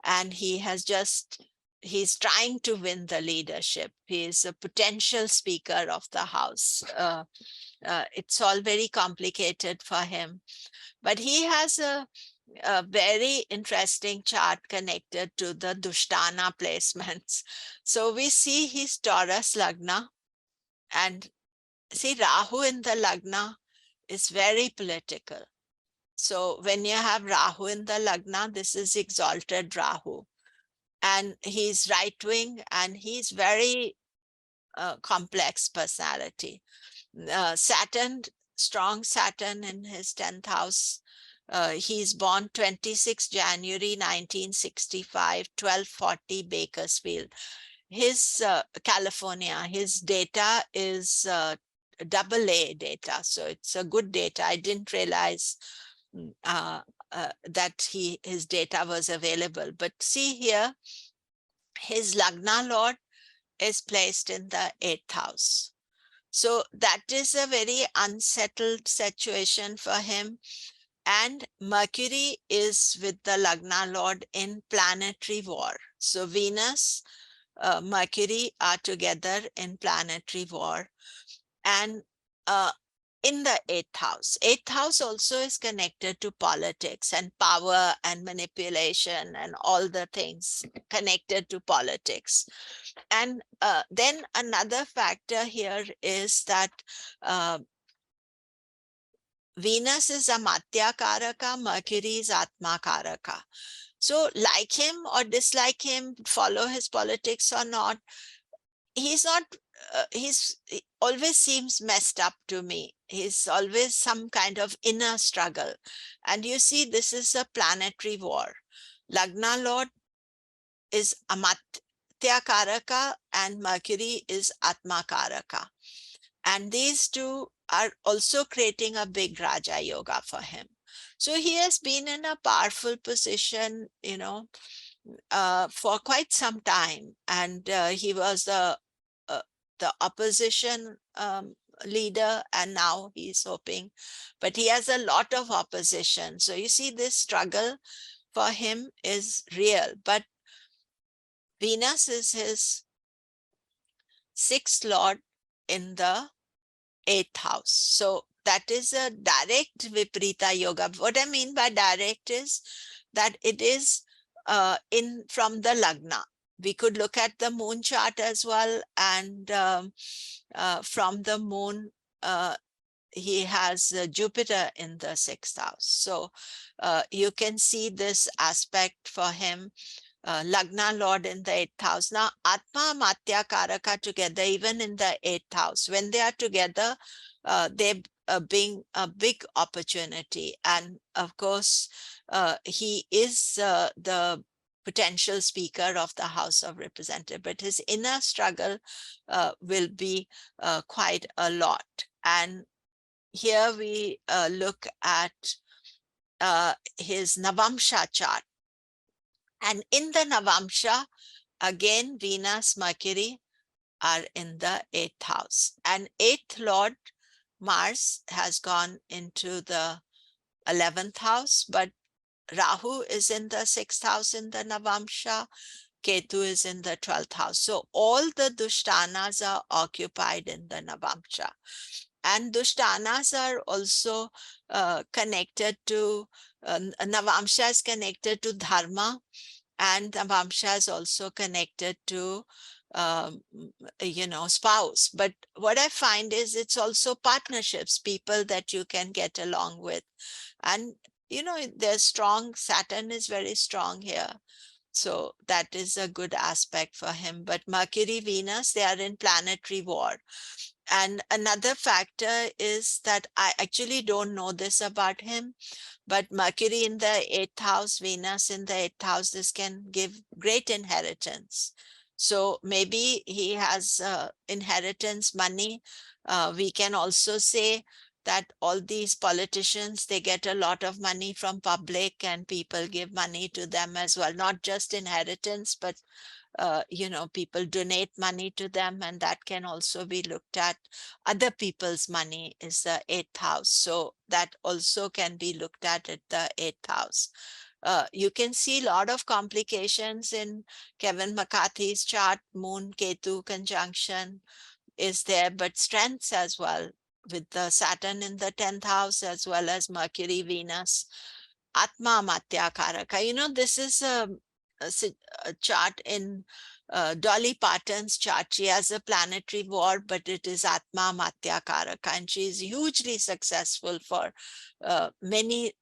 And he has just he's trying to win the leadership. He is a potential speaker of the house. It's all very complicated for him, but he has a very interesting chart connected to the Dusthana placements. So we see his Taurus Lagna, and see Rahu in the Lagna is very political. So when you have Rahu in the Lagna, this is exalted Rahu. And he's right wing, and he's very complex personality. Saturn, strong Saturn in his 10th house. He's born 26 January 1965, 1240 Bakersfield. His California, his data is AA data. So it's a good data. I didn't realize that his data was available. But see here, his Lagna Lord is placed in the 8th house. So that is a very unsettled situation for him. And Mercury is with the Lagna Lord in planetary war. So Venus, Mercury are together in planetary war. And in the 8th house. 8th house also is connected to politics and power and manipulation and all the things connected to politics. And then another factor here is that Venus is Amatya Karaka, Mercury is Atma Karaka. So like him or dislike him, follow his politics or not, he's not, he always seems messed up to me. He's always some kind of inner struggle. And you see, this is a planetary war. Lagna Lord is Amatya Karaka and Mercury is Atma Karaka. And these two are also creating a big Raja Yoga for him. So he has been in a powerful position, you know, for quite some time. And he was the opposition leader, and now he's hoping, but he has a lot of opposition. So you see, this struggle for him is real. But Venus is his 6th lord in the 8th house. So that is a direct Viparita Yoga. What I mean by direct is that it is in from the Lagna. We could look at the moon chart as well, and from the moon, he has Jupiter in the 6th house. So you can see this aspect for him. Lagna Lord in the 8th house. Now, Atma, Matya, Karaka together, even in the 8th house, when they are together, they bring a big opportunity. And of course, he is the potential speaker of the House of Representatives, but his inner struggle will be quite a lot. And here we look at his Navamsha chart. And in the Navamsha, again, Venus, Mercury are in the 8th house. And 8th Lord, Mars, has gone into the 11th house, but Rahu is in the 6th house in the Navamsha. Ketu is in the 12th house. So all the Dushthanas are occupied in the Navamsha. And Dushthanas are also connected to, Navamsha is connected to Dharma, and Navamsha is also connected to, you know, spouse. But what I find is it's also partnerships, people that you can get along with. And, you know, there's strong, Saturn is very strong here. So that is a good aspect for him. But Mercury, Venus, they are in planetary war. And another factor is that I actually don't know this about him, but Mercury in the 8th house, Venus in the 8th house, this can give great inheritance. So maybe he has inheritance money. We can also say that all these politicians, they get a lot of money from public and people give money to them as well, not just inheritance, but you know, people donate money to them, and that can also be looked at. Other people's money is the 8th house. So that also can be looked at the 8th house. You can see a lot of complications in Kevin McCarthy's chart. Moon Ketu conjunction is there, but strengths as well, with the Saturn in the 10th house as well as Mercury, Venus. Atma Matya Karaka. You know, this is a chart in Dolly Parton's chart. She has a planetary war, but it is Atma Matya Karaka, and she is hugely successful for many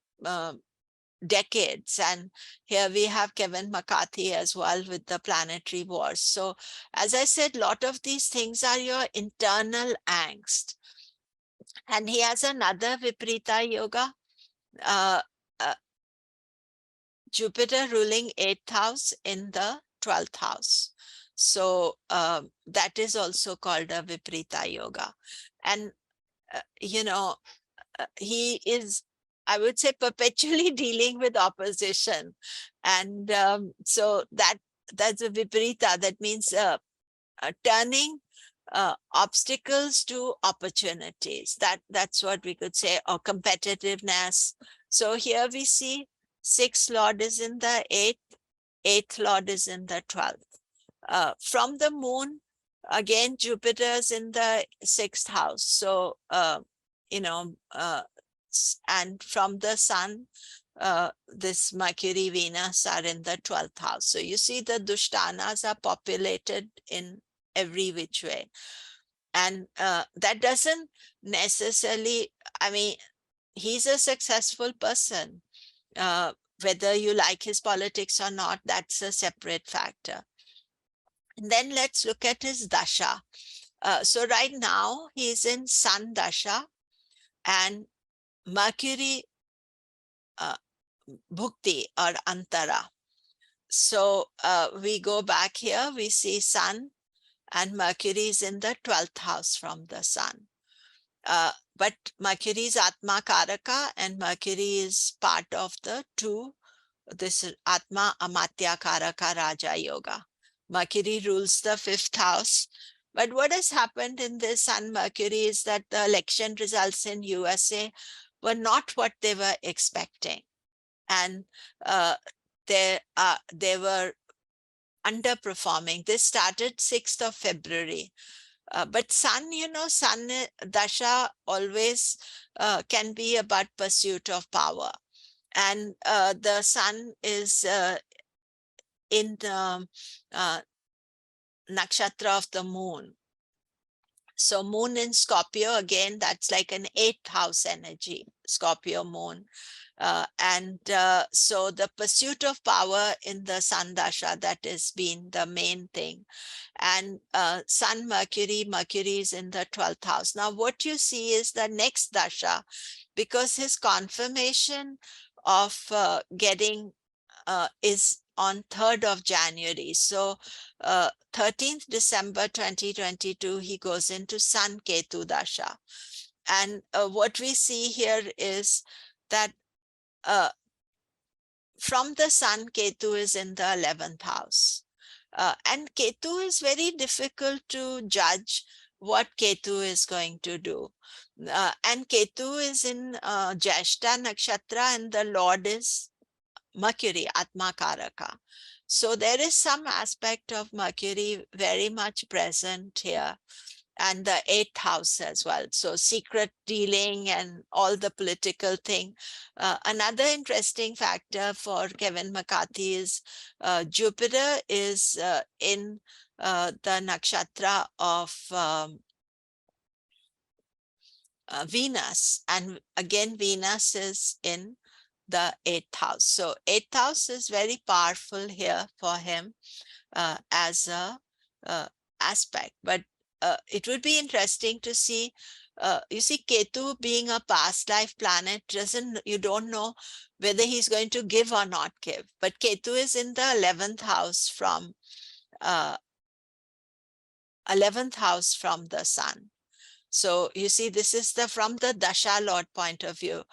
decades. And here we have Kevin McCarthy as well with the planetary wars. So as I said, a lot of these things are your internal angst. And he has another Viparita Yoga, uh, uh, Jupiter ruling 8th house in the 12th house. So that is also called a Viparita Yoga. And, you know, he is, I would say, perpetually dealing with opposition. And so that's a Viparita. That means turning obstacles to opportunities. That's what we could say, or competitiveness. So here we see 6th lord is in the 8th, 8th lord is in the 12th. From the moon, again, Jupiter's in the 6th house. So, you know, and from the sun, this Mercury, Venus are in the 12th house. So you see the Dushthanas are populated in every which way. And that doesn't necessarily, I mean, he's a successful person. Whether you like his politics or not, that's a separate factor. And then let's look at his dasha. So right now he's in Sun dasha and Mercury bhukti or antara. So we go back here, we see Sun and Mercury is in the 12th house from the Sun. But Mercury is Atma Karaka and Mercury is part of the this Atma Amatya Karaka Raja Yoga. Mercury rules the 5th house. But what has happened in this Sun Mercury is that the election results in USA were not what they were expecting. And they were underperforming. This started 6th of February. But Sun, you know, Sun Dasha always can be about pursuit of power. And the Sun is in the Nakshatra of the Moon. So Moon in Scorpio, again, that's like an 8th house energy, Scorpio Moon. So the pursuit of power in the Sun Dasha, that has been the main thing. And Sun Mercury, Mercury is in the 12th house. Now what you see is the next Dasha, because his confirmation of getting is on 3rd of January. So 13th December 2022, he goes into Sun Ketu Dasha. And what we see here is that from the Sun, Ketu is in the 11th house. And Ketu is very difficult to judge what Ketu is going to do. And Ketu is in Jyeshta Nakshatra and the Lord is Mercury, Atma Karaka. So there is some aspect of Mercury very much present here, and the 8th house as well. So secret dealing and all the political thing. Another interesting factor for Kevin McCarthy is Jupiter is in the nakshatra of Venus, and again Venus is in the 8th house. So 8th house is very powerful here for him as a aspect. But it would be interesting to see, you see, Ketu being a past life planet, you don't know whether he's going to give or not give. But Ketu is in the 11th house from 11th house from the Sun. So you see, this is from the Dasha Lord point of view.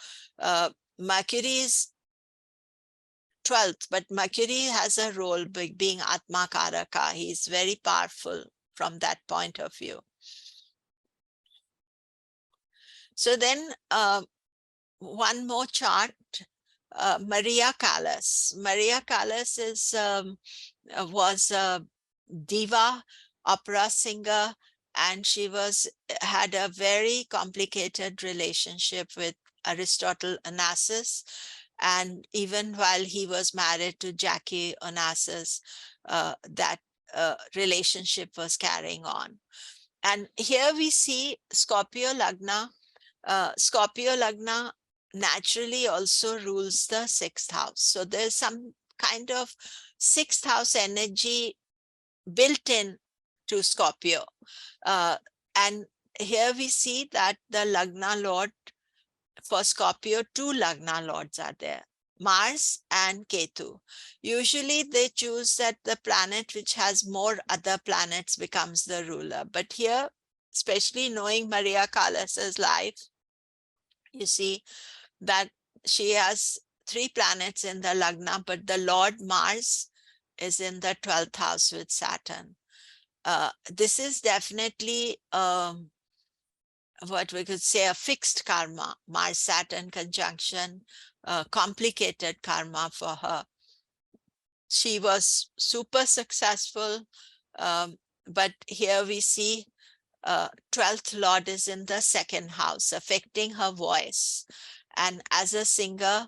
Mercury is 12th, but Mercury has a role being Atma Karaka. He's very powerful from that point of view. So then one more chart Maria Callas. Maria Callas was a diva, opera singer, and she had a very complicated relationship with Aristotle Onassis. And even while he was married to Jackie Onassis, that relationship was carrying on. And here we see Scorpio Lagna. Scorpio Lagna naturally also rules the sixth house. So there's some kind of sixth house energy built in to Scorpio. And here we see that the Lagna Lord for Scorpio, two Lagna Lords are there, Mars and Ketu. Usually they choose that the planet which has more other planets becomes the ruler. But here, especially knowing Maria Callas's life, you see that she has three planets in the Lagna, but the Lord Mars is in the 12th house with Saturn. This is definitely what we could say a fixed karma, Mars-Saturn conjunction, complicated karma for her. She was super successful, but here we see 12th Lord is in the second house, affecting her voice. And as a singer,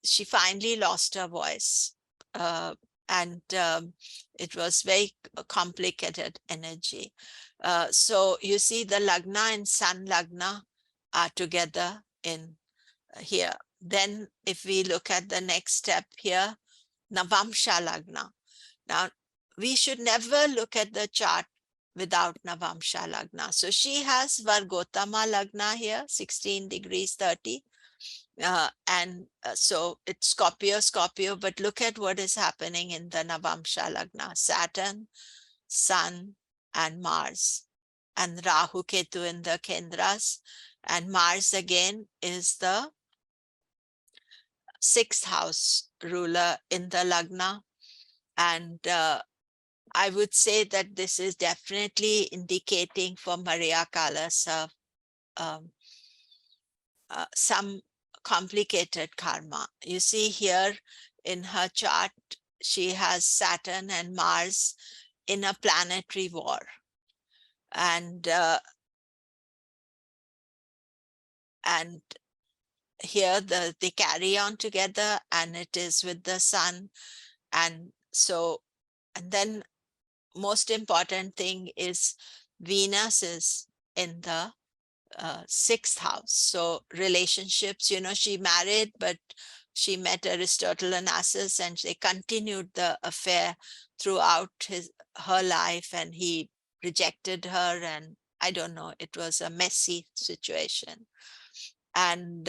she finally lost her voice. And it was very complicated energy. So you see the Lagna and Sun Lagna are together in here. Then if we look at the next step here, Navamsha Lagna. Now, we should never look at the chart without Navamsha Lagna. So she has Vargotama Lagna here, 16 degrees 30. So it's Scorpio, but look at what is happening in the Navamsha Lagna. Saturn, Sun, and Mars. And Rahu Ketu in the Kendras. And Mars again is the sixth house ruler in the Lagna. And I would say that this is definitely indicating for Maria Callas some complicated karma. You see here in her chart, she has Saturn and Mars in a planetary war. And here they carry on together, and it is with the Sun. And so, and then most important thing is Venus is in the sixth house. So relationships, she married, but she met Aristotle Onassis, and they continued the affair throughout her life, and he rejected her, and I don't know, it was a messy situation. And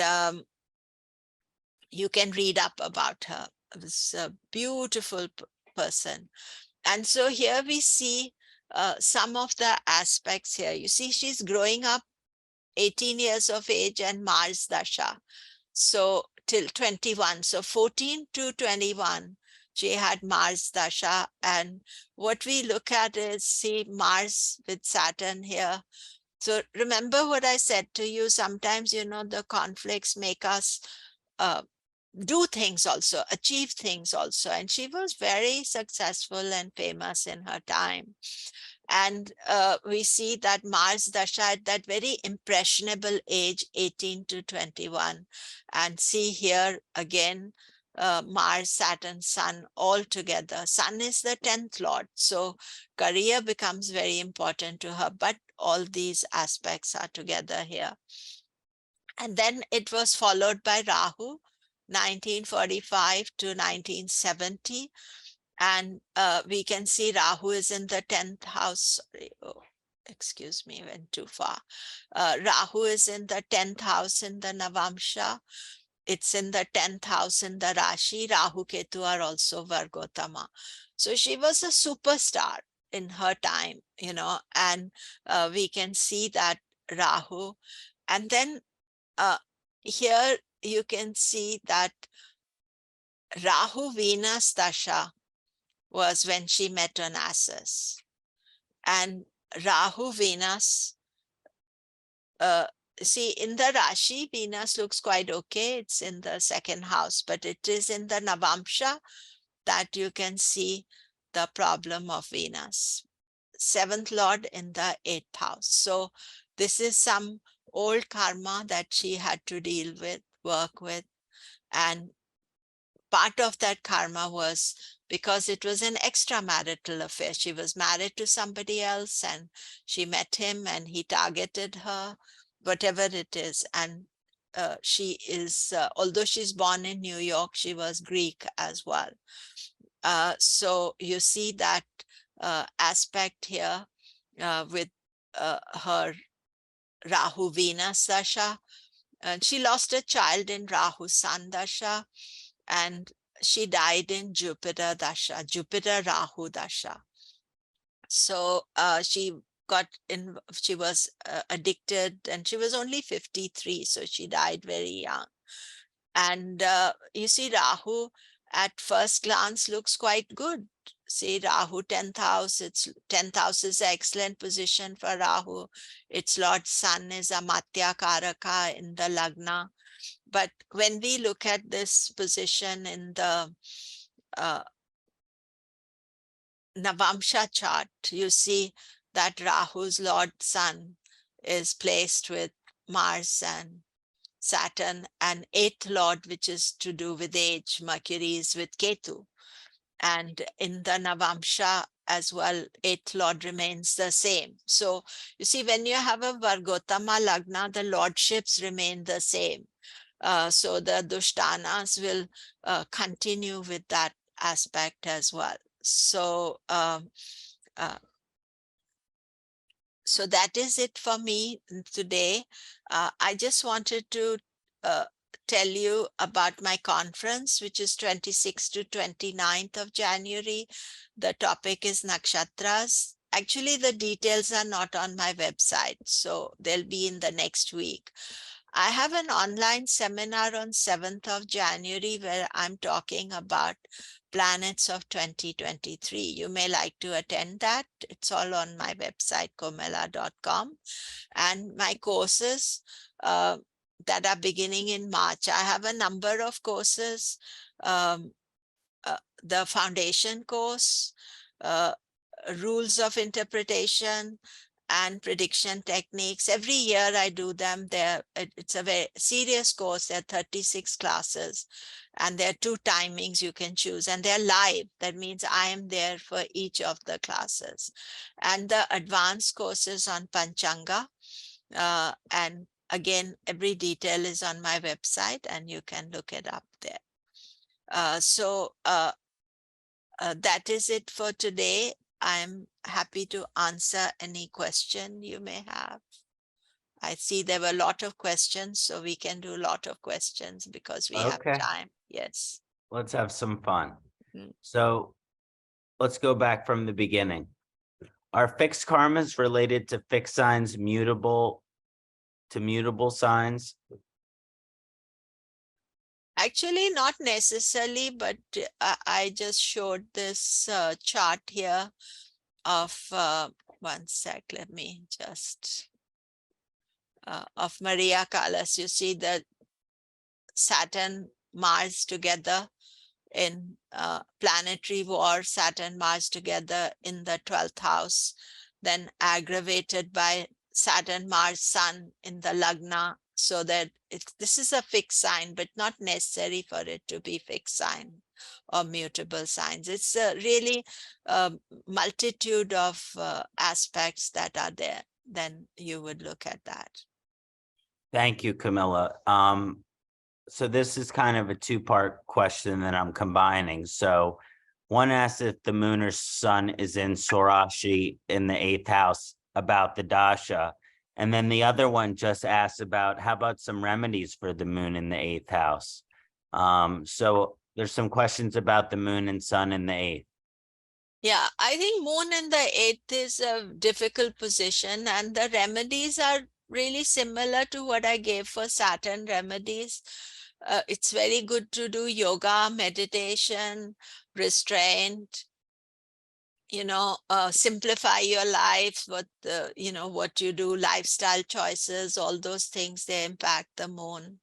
you can read up about her. It was a beautiful person. And so here we see some of the aspects here. You see, she's growing up 18 years of age and Mars Dasha. So till 21. So 14 to 21, she had Mars Dasha. And what we look at is, see Mars with Saturn here. So remember what I said to you, sometimes, the conflicts make us do things also, achieve things also. And she was very successful and famous in her time. And we see that Mars Dasha at that very impressionable age, 18 to 21. And see here again, Mars, Saturn, Sun all together. Sun is the 10th Lord. So career becomes very important to her, but all these aspects are together here. And then it was followed by Rahu, 1945 to 1970. And we can see Rahu is in the 10th house. Sorry, excuse me, went too far. Rahu is in the 10th house in the Navamsha. It's in the 10th house in the Rashi. Rahu Ketu are also Vargotama. So she was a superstar in her time, and we can see that Rahu. And then here you can see that Rahu Venus Dasha was when she met Onassis. And Rahu Venus see, in the Rashi, Venus looks quite okay. It's in the second house, but it is in the Navamsha that you can see the problem of Venus. Seventh Lord in the eighth house. So this is some old karma that she had to deal with, work with. And part of that karma was because it was an extramarital affair. She was married to somebody else and she met him and he targeted her, whatever it is. And she is, although she's born in New York, she was Greek as well. So you see that aspect here with her Rahu Venus Dasha. And she lost a child in Rahu Sun Dasha, and she died in Jupiter Dasha, Jupiter Rahu Dasha. So she was addicted, and she was only 53, so she died very young. And you see, Rahu at first glance looks quite good. See, Rahu 10th house, its 10th house is an excellent position for Rahu. Its Lord Sun is a Matya Karaka in the Lagna. But when we look at this position in the Navamsha chart, you see that Rahu's Lord Sun is placed with Mars and Saturn, and eighth Lord, which is to do with age, Mercury is with Ketu. And in the Navamsha as well, eighth Lord remains the same. So you see, when you have a Vargotama Lagna, the lordships remain the same. So the Dushthanas will continue with that aspect as well. So so that is it for me today. I just wanted to tell you about my conference, which is 26th to 29th of January. The topic is Nakshatras. Actually, the details are not on my website, so they'll be in the next week. I have an online seminar on 7th of January where I'm talking about planets of 2023. You may like to attend that. It's all on my website, komilla.com. And my courses that are beginning in March. I have a number of courses. The foundation course, rules of interpretation, and prediction techniques. Every year I do them. It's a very serious course. There are 36 classes and there are 2 timings you can choose, and they're live. That means I am there for each of the classes. And the advanced courses on Panchanga. And again, every detail is on my website and you can look it up there. So that is it for today. I'm happy to answer any question you may have. I see there were a lot of questions, so we can do a lot of questions because we have time. Yes. Let's have some fun. Mhm. So let's go back from the beginning. Are fixed karmas related to fixed signs mutable to mutable signs? Actually, not necessarily, but I just showed this chart here of, one sec, let me just, of Maria Callas. You see the Saturn, Mars together in planetary war, Saturn, Mars together in the 12th house, then aggravated by Saturn, Mars, Sun in the Lagna, so that this is a fixed sign, but not necessary for it to be fixed sign or mutable signs. It's really a multitude of aspects that are there. Then you would look at that. Thank you, Komilla. So this is kind of a 2-part question that I'm combining. So one asks if the moon or sun is in Swarashi in the 8th house about the dasha. And then the other one just asks about how about some remedies for the moon in the 8th house. So there's some questions about the moon and sun in the 8th. Yeah, I think moon in the 8th is a difficult position, and the remedies are really similar to what I gave for Saturn remedies. It's very good to do yoga, meditation, restraint, simplify your life, what you do, lifestyle choices, all those things, they impact the moon.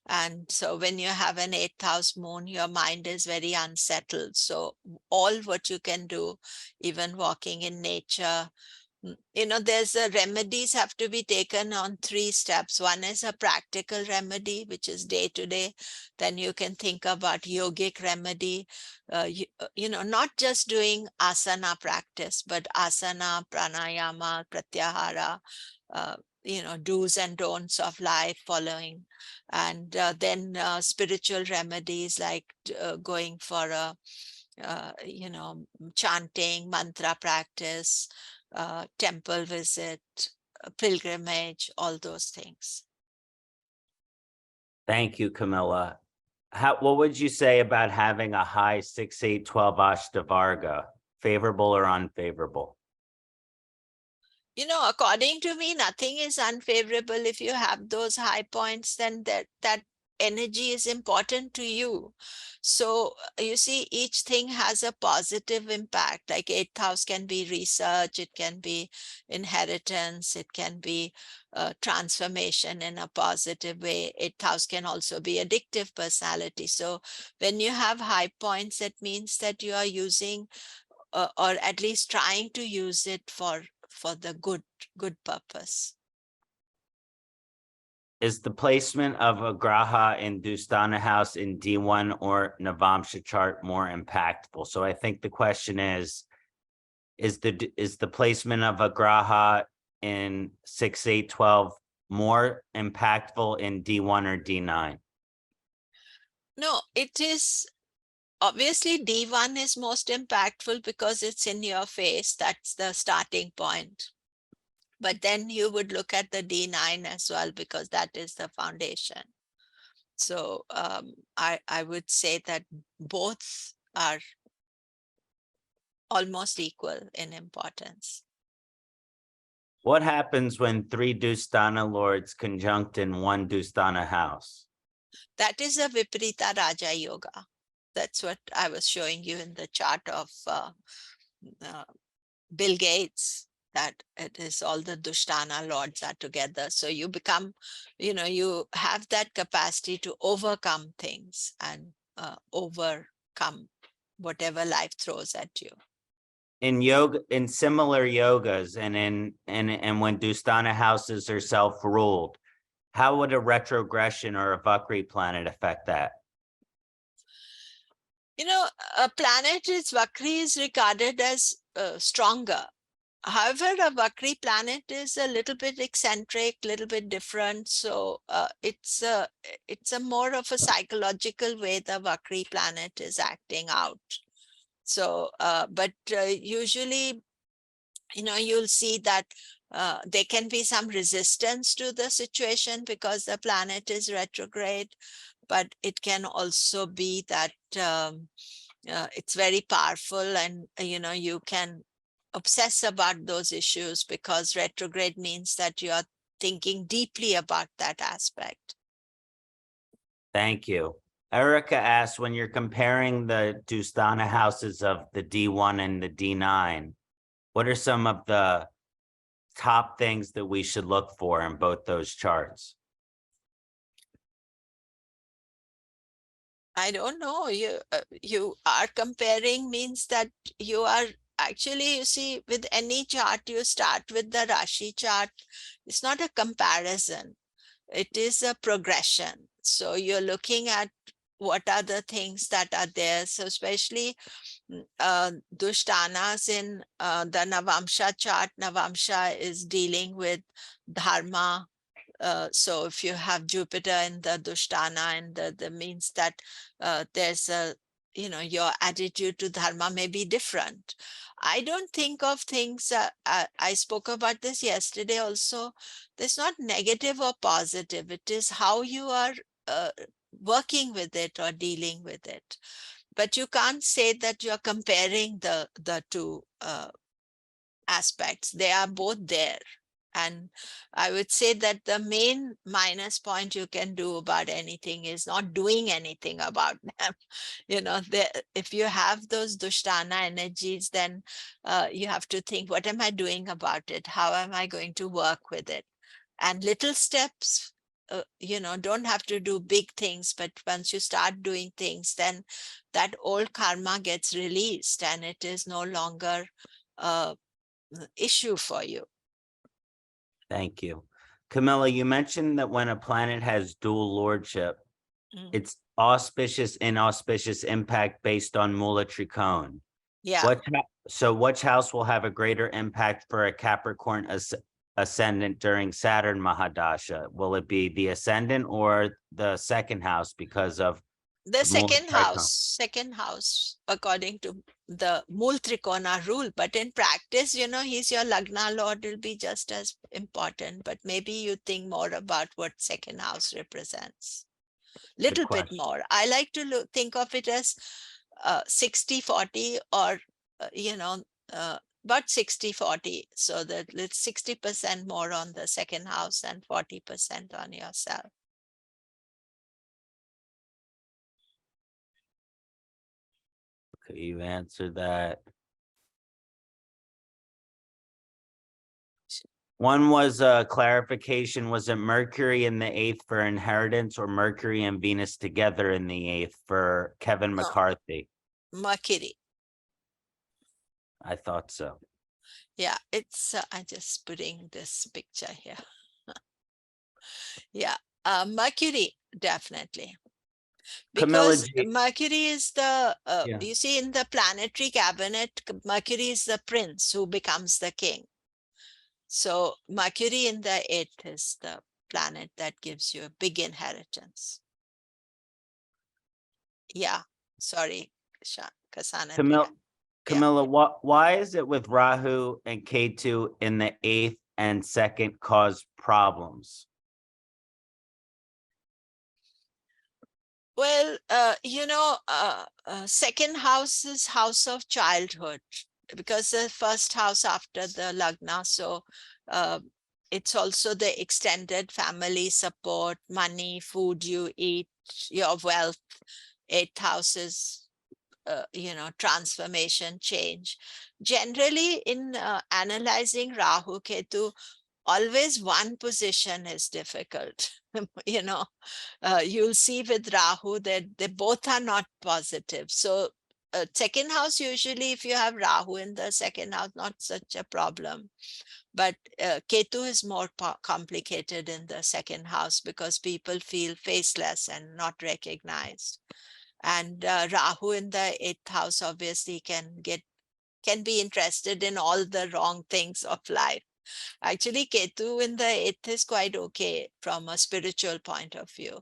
And so when you have an 8th house moon, your mind is very unsettled. So all what you can do, even walking in nature, there's remedies have to be taken on 3 steps. One is a practical remedy, which is day to day. Then you can think about yogic remedy, not just doing asana practice, but asana, pranayama, pratyahara, uh, do's and don'ts of life following. And then spiritual remedies like going for a, chanting, mantra practice, temple visit, pilgrimage, all those things. Thank you, Komilla. What would you say about having a high 6, 8, 12 Ashtavarga? Favorable or unfavorable? According to me, nothing is unfavorable. If you have those high points, then that energy is important to you. So you see, each thing has a positive impact. Like 8th house can be research, it can be inheritance, it can be transformation in a positive way. 8th house can also be addictive personality. So when you have high points, that means that you are using or at least trying to use it for the good purpose. Is the placement of a graha in Dusthana house in D1 or Navamsha chart more impactful? So I think the question is the placement of a graha in 6, 8, 12 more impactful in D1 or D9? No, it is obviously D1 is most impactful because it's in your face. That's the starting point. But then you would look at the D9 as well, because that is the foundation. So I would say that both are almost equal in importance. What happens when 3 Dusthana lords conjunct in 1 Dusthana house? That is a Viparita Raja Yoga. That's what I was showing you in the chart of Bill Gates, that it is all the Dusthana lords are together. So you become, you have that capacity to overcome things and overcome whatever life throws at you. In yoga, in similar yogas, and when Dusthana houses are self-ruled, how would a retrogression or a Vakri planet affect that? A planet is Vakri is regarded as stronger. However, a Vakri planet is a little bit eccentric, little bit different. So it's a more of a psychological way the Vakri planet is acting out. So, but usually, you'll see that there can be some resistance to the situation because the planet is retrograde, but it can also be that it's very powerful, and you can obsess about those issues because retrograde means that you are thinking deeply about that aspect. Thank you. Erica asks, when you're comparing the Dusthana houses of the D1 and the D9, what are some of the top things that we should look for in both those charts? I don't know. You are comparing means that you are actually, you see, with any chart, you start with the Rashi chart. It's not a comparison. It is a progression. So you're looking at what are the things that are there. So especially Dushthanas in the Navamsha chart. Navamsha is dealing with dharma. So if you have Jupiter in the Dusthana, and the means that there's a, your attitude to dharma may be different. I don't think of things, I spoke about this yesterday also. There's not negative or positive. It is how you are working with it or dealing with it. But you can't say that you're comparing the two aspects. They are both there. And I would say that the main minus point you can do about anything is not doing anything about them. If you have those Dusthana energies, then you have to think, what am I doing about it? How am I going to work with it? And little steps, don't have to do big things, but once you start doing things, then that old karma gets released and it is no longer a issue for you. Thank you. Komilla, you mentioned that when a planet has dual lordship, it's auspicious, inauspicious impact based on Mula Trikone. Yeah. Which house will have a greater impact for a Capricorn ascendant during Saturn Mahadasha? Will it be the ascendant or the second house because of the Mula second house, according to the Mool Trikona rule. But in practice, he's your Lagna Lord, will be just as important. But maybe you think more about what second house represents. Little bit more. I like to think of it as 60-40 or, about 60-40. So that it's 60% more on the second house and 40% on yourself. Okay, you answered that. One was a clarification. Was it Mercury in the 8th for inheritance or Mercury and Venus together in the 8th for Kevin McCarthy? Mercury. I thought so. Yeah, it's, I'm just putting this picture here. Yeah, Mercury, definitely. Because Mercury is the, you see in the planetary cabinet, Mercury is the prince who becomes the king. So Mercury in the 8th is the planet that gives you a big inheritance. Yeah, sorry, Kasana. Komilla, why is it with Rahu and Ketu in the 8th and 2nd cause problems? Well, second house is house of childhood, because the first house after the Lagna. So it's also the extended family support, money, food you eat, your wealth. 8th house is, transformation, change. Generally, in analyzing Rahu Ketu, always one position is difficult. You'll see with Rahu that they both are not positive. So second house, usually if you have Rahu in the second house, not such a problem. But Ketu is more complicated in the second house because people feel faceless and not recognized. And Rahu in the 8th house obviously can be interested in all the wrong things of life. Actually, Ketu in the 8th is quite okay from a spiritual point of view.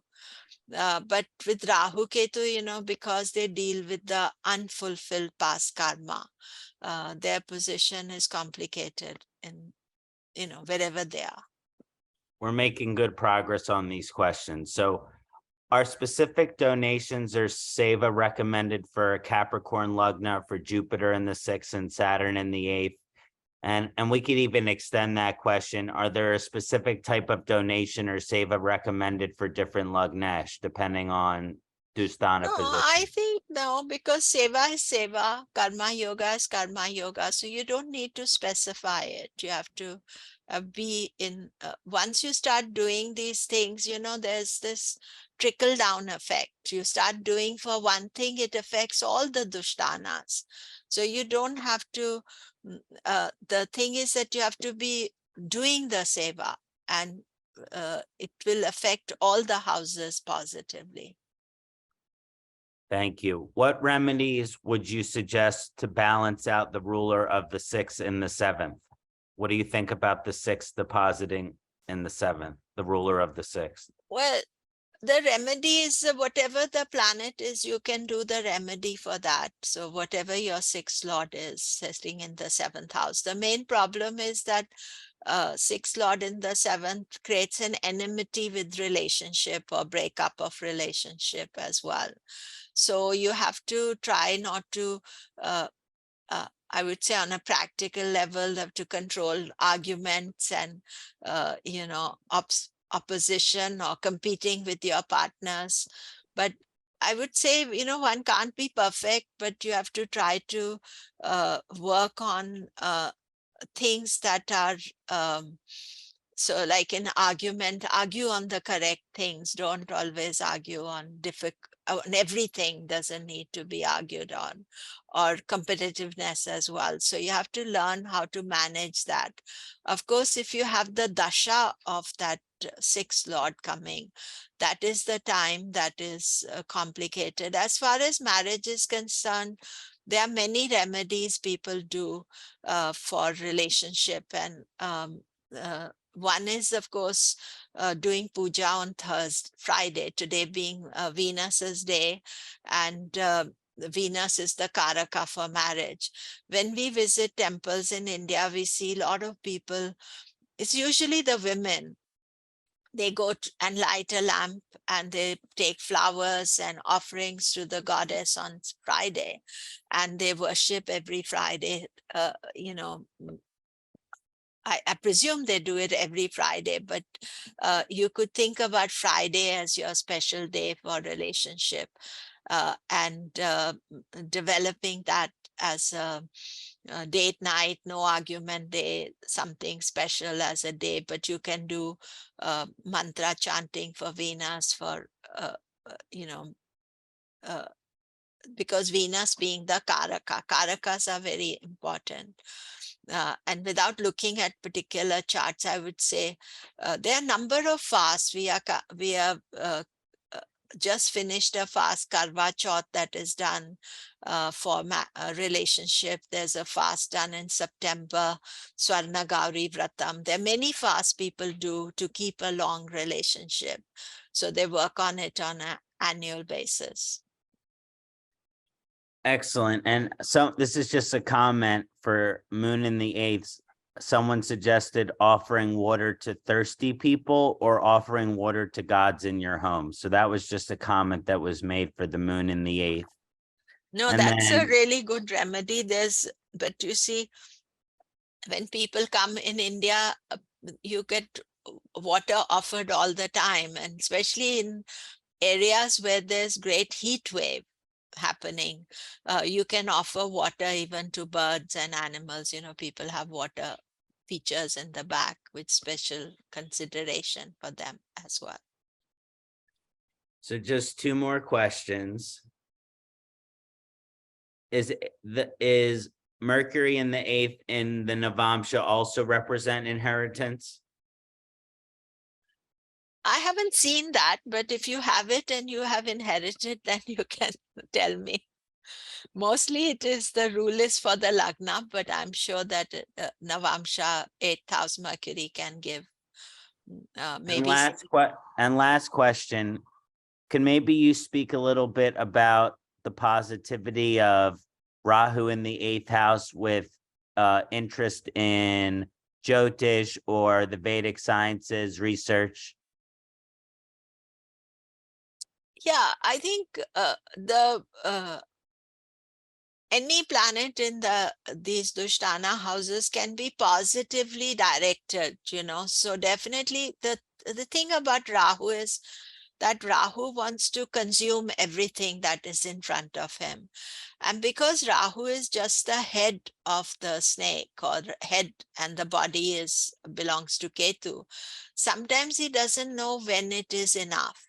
But with Rahu Ketu, because they deal with the unfulfilled past karma, their position is complicated in, wherever they are. We're making good progress on these questions. So are specific donations or seva recommended for a Capricorn Lagna for Jupiter in the 6th and Saturn in the 8th? And we could even extend that question. Are there a specific type of donation or seva recommended for different Lagnesh, depending on Dusthana position? I think no, because seva is seva, karma yoga is karma yoga. So you don't need to specify it. You have to be in, once you start doing these things, there's this trickle down effect. You start doing for one thing, it affects all the Dushthanas. So you don't have to, the thing is that you have to be doing the seva, and it will affect all the houses positively. Thank you. What remedies would you suggest to balance out the ruler of the 6th and the 7th? What do you think about the 6th depositing in the 7th, the ruler of the 6th? Well, the remedy is whatever the planet is, you can do the remedy for that. So whatever your 6th lord is sitting in the 7th house. The main problem is that 6th lord in the 7th creates an enmity with relationship or breakup of relationship as well. So you have to try not to I would say on a practical level, have to control arguments and, opposition or competing with your partners. But I would say, one can't be perfect, but you have to try to work on things that are, so like in argument, argue on the correct things. Don't always argue on on everything doesn't need to be argued on, or competitiveness as well. So you have to learn how to manage that. Of course, if you have the dasha of that sixth lord coming, that is the time that is complicated. As far as marriage is concerned, there are many remedies people do for relationship, and one is, of course, doing puja on Friday, today being Venus's day, and Venus is the karaka for marriage. When we visit temples in India, we see a lot of people, it's usually the women. They go and light a lamp, and they take flowers and offerings to the goddess on Friday, and they worship every Friday. I presume they do it every Friday, but you could think about Friday as your special day for relationship, and developing that as a date night, no argument day, something special as a day. But you can do mantra chanting for Venus, for, uh, uh, you know, uh, because Venus being the karaka, karakas are very important. And without looking at particular charts, I would say there are a number of fasts. We are just finished a fast, Karva Chauth, that is done for a relationship. There's a fast done in September, Swarna Gauri Vratam. There are many fasts people do to keep a long relationship. So they work on it on an annual basis. Excellent. And so this is just a comment for Moon in the Eighth. Someone suggested offering water to thirsty people or offering water to gods in your home. So that was just a comment that was made for the Moon in the Eighth. No, And that's then, a really good remedy. But you see, when people come in India, you get water offered all the time, and especially in areas where there's great heat wave happening, you can offer water even to birds and animals. People have water features in the back with special consideration for them as well. so just two more questions. Is Mercury in the eighth in the Navamsha also represent inheritance? I haven't seen that, but if you have it and you have inherited, then you can tell me. Mostly it is the rule is for the Lagna, but I'm sure that Navamsha 8th house Mercury can give maybe. And last question, can maybe you speak a little bit about the positivity of Rahu in the 8th house with interest in Jyotish or the Vedic sciences research? Yeah, I think any planet in these Dusthana houses can be positively directed, So definitely the thing about Rahu is that Rahu wants to consume everything that is in front of him. And because Rahu is just the head of the snake, or the head, and the body belongs to Ketu, sometimes he doesn't know when it is enough.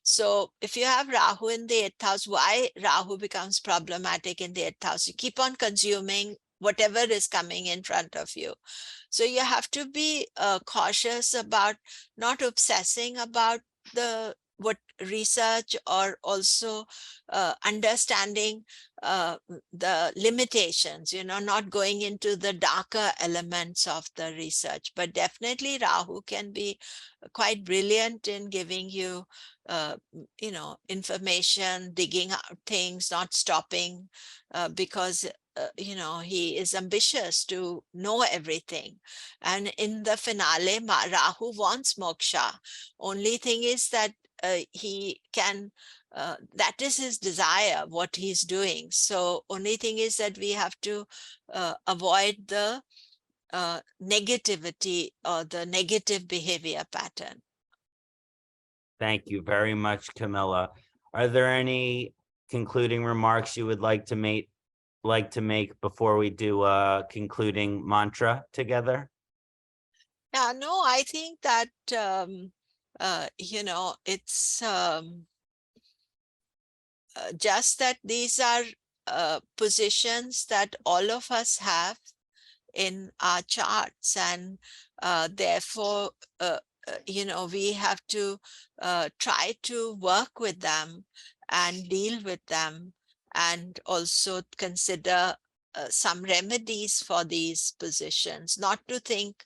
So if you have Rahu in the 8th house, why Rahu becomes problematic in the 8th house? You keep on consuming whatever is coming in front of you. So you have to be cautious about not obsessing about what research, or also understanding the limitations, not going into the darker elements of the research. But definitely Rahu can be quite brilliant in giving you information, digging out things, not stopping, because he is ambitious to know everything. And in the finale, Rahu wants moksha. Only thing is that he can, that is his desire, what he's doing. So only thing is that we have to avoid the negativity or the negative behavior pattern. Thank you very much, Komilla. Are there any concluding remarks you would like to make before we do a concluding mantra together? Yeah, no, I think that it's just that these are positions that all of us have in our charts, and therefore we have to try to work with them and deal with them, and also consider some remedies for these positions. Not to think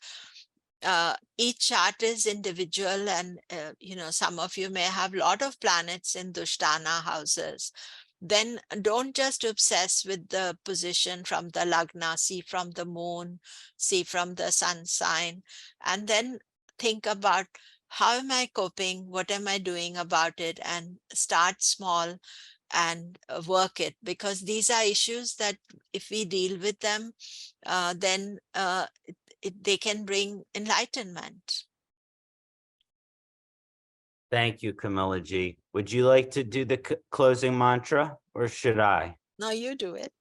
each chart is individual, and some of you may have a lot of planets in Dusthana houses. Then don't just obsess with the position from the lagna, see from the moon, see from the sun sign, and then think about how am I coping, what am I doing about it, and start small and work it, because these are issues that if we deal with them, then they can bring enlightenment. Thank you, Komilla ji. Would you like to do the closing mantra, or should I? No, you do it.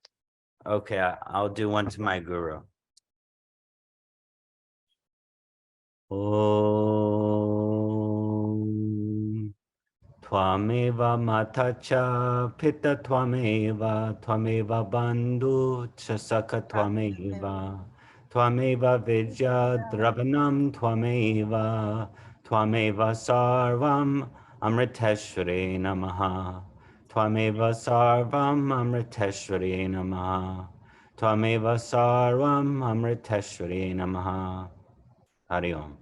Okay, I'll do one to my guru. Om Tvameva Matacha Pitta Tvameva Tvameva Bandhu Chasaka Tvameva Tvameva Vidya Dravanam Tvameva Tvameva Sarvam Amriteshwari Namaha Tvameva Sarvam Amriteshwari Namaha Tvameva Sarvam Amriteshwari Namaha. Hari Om.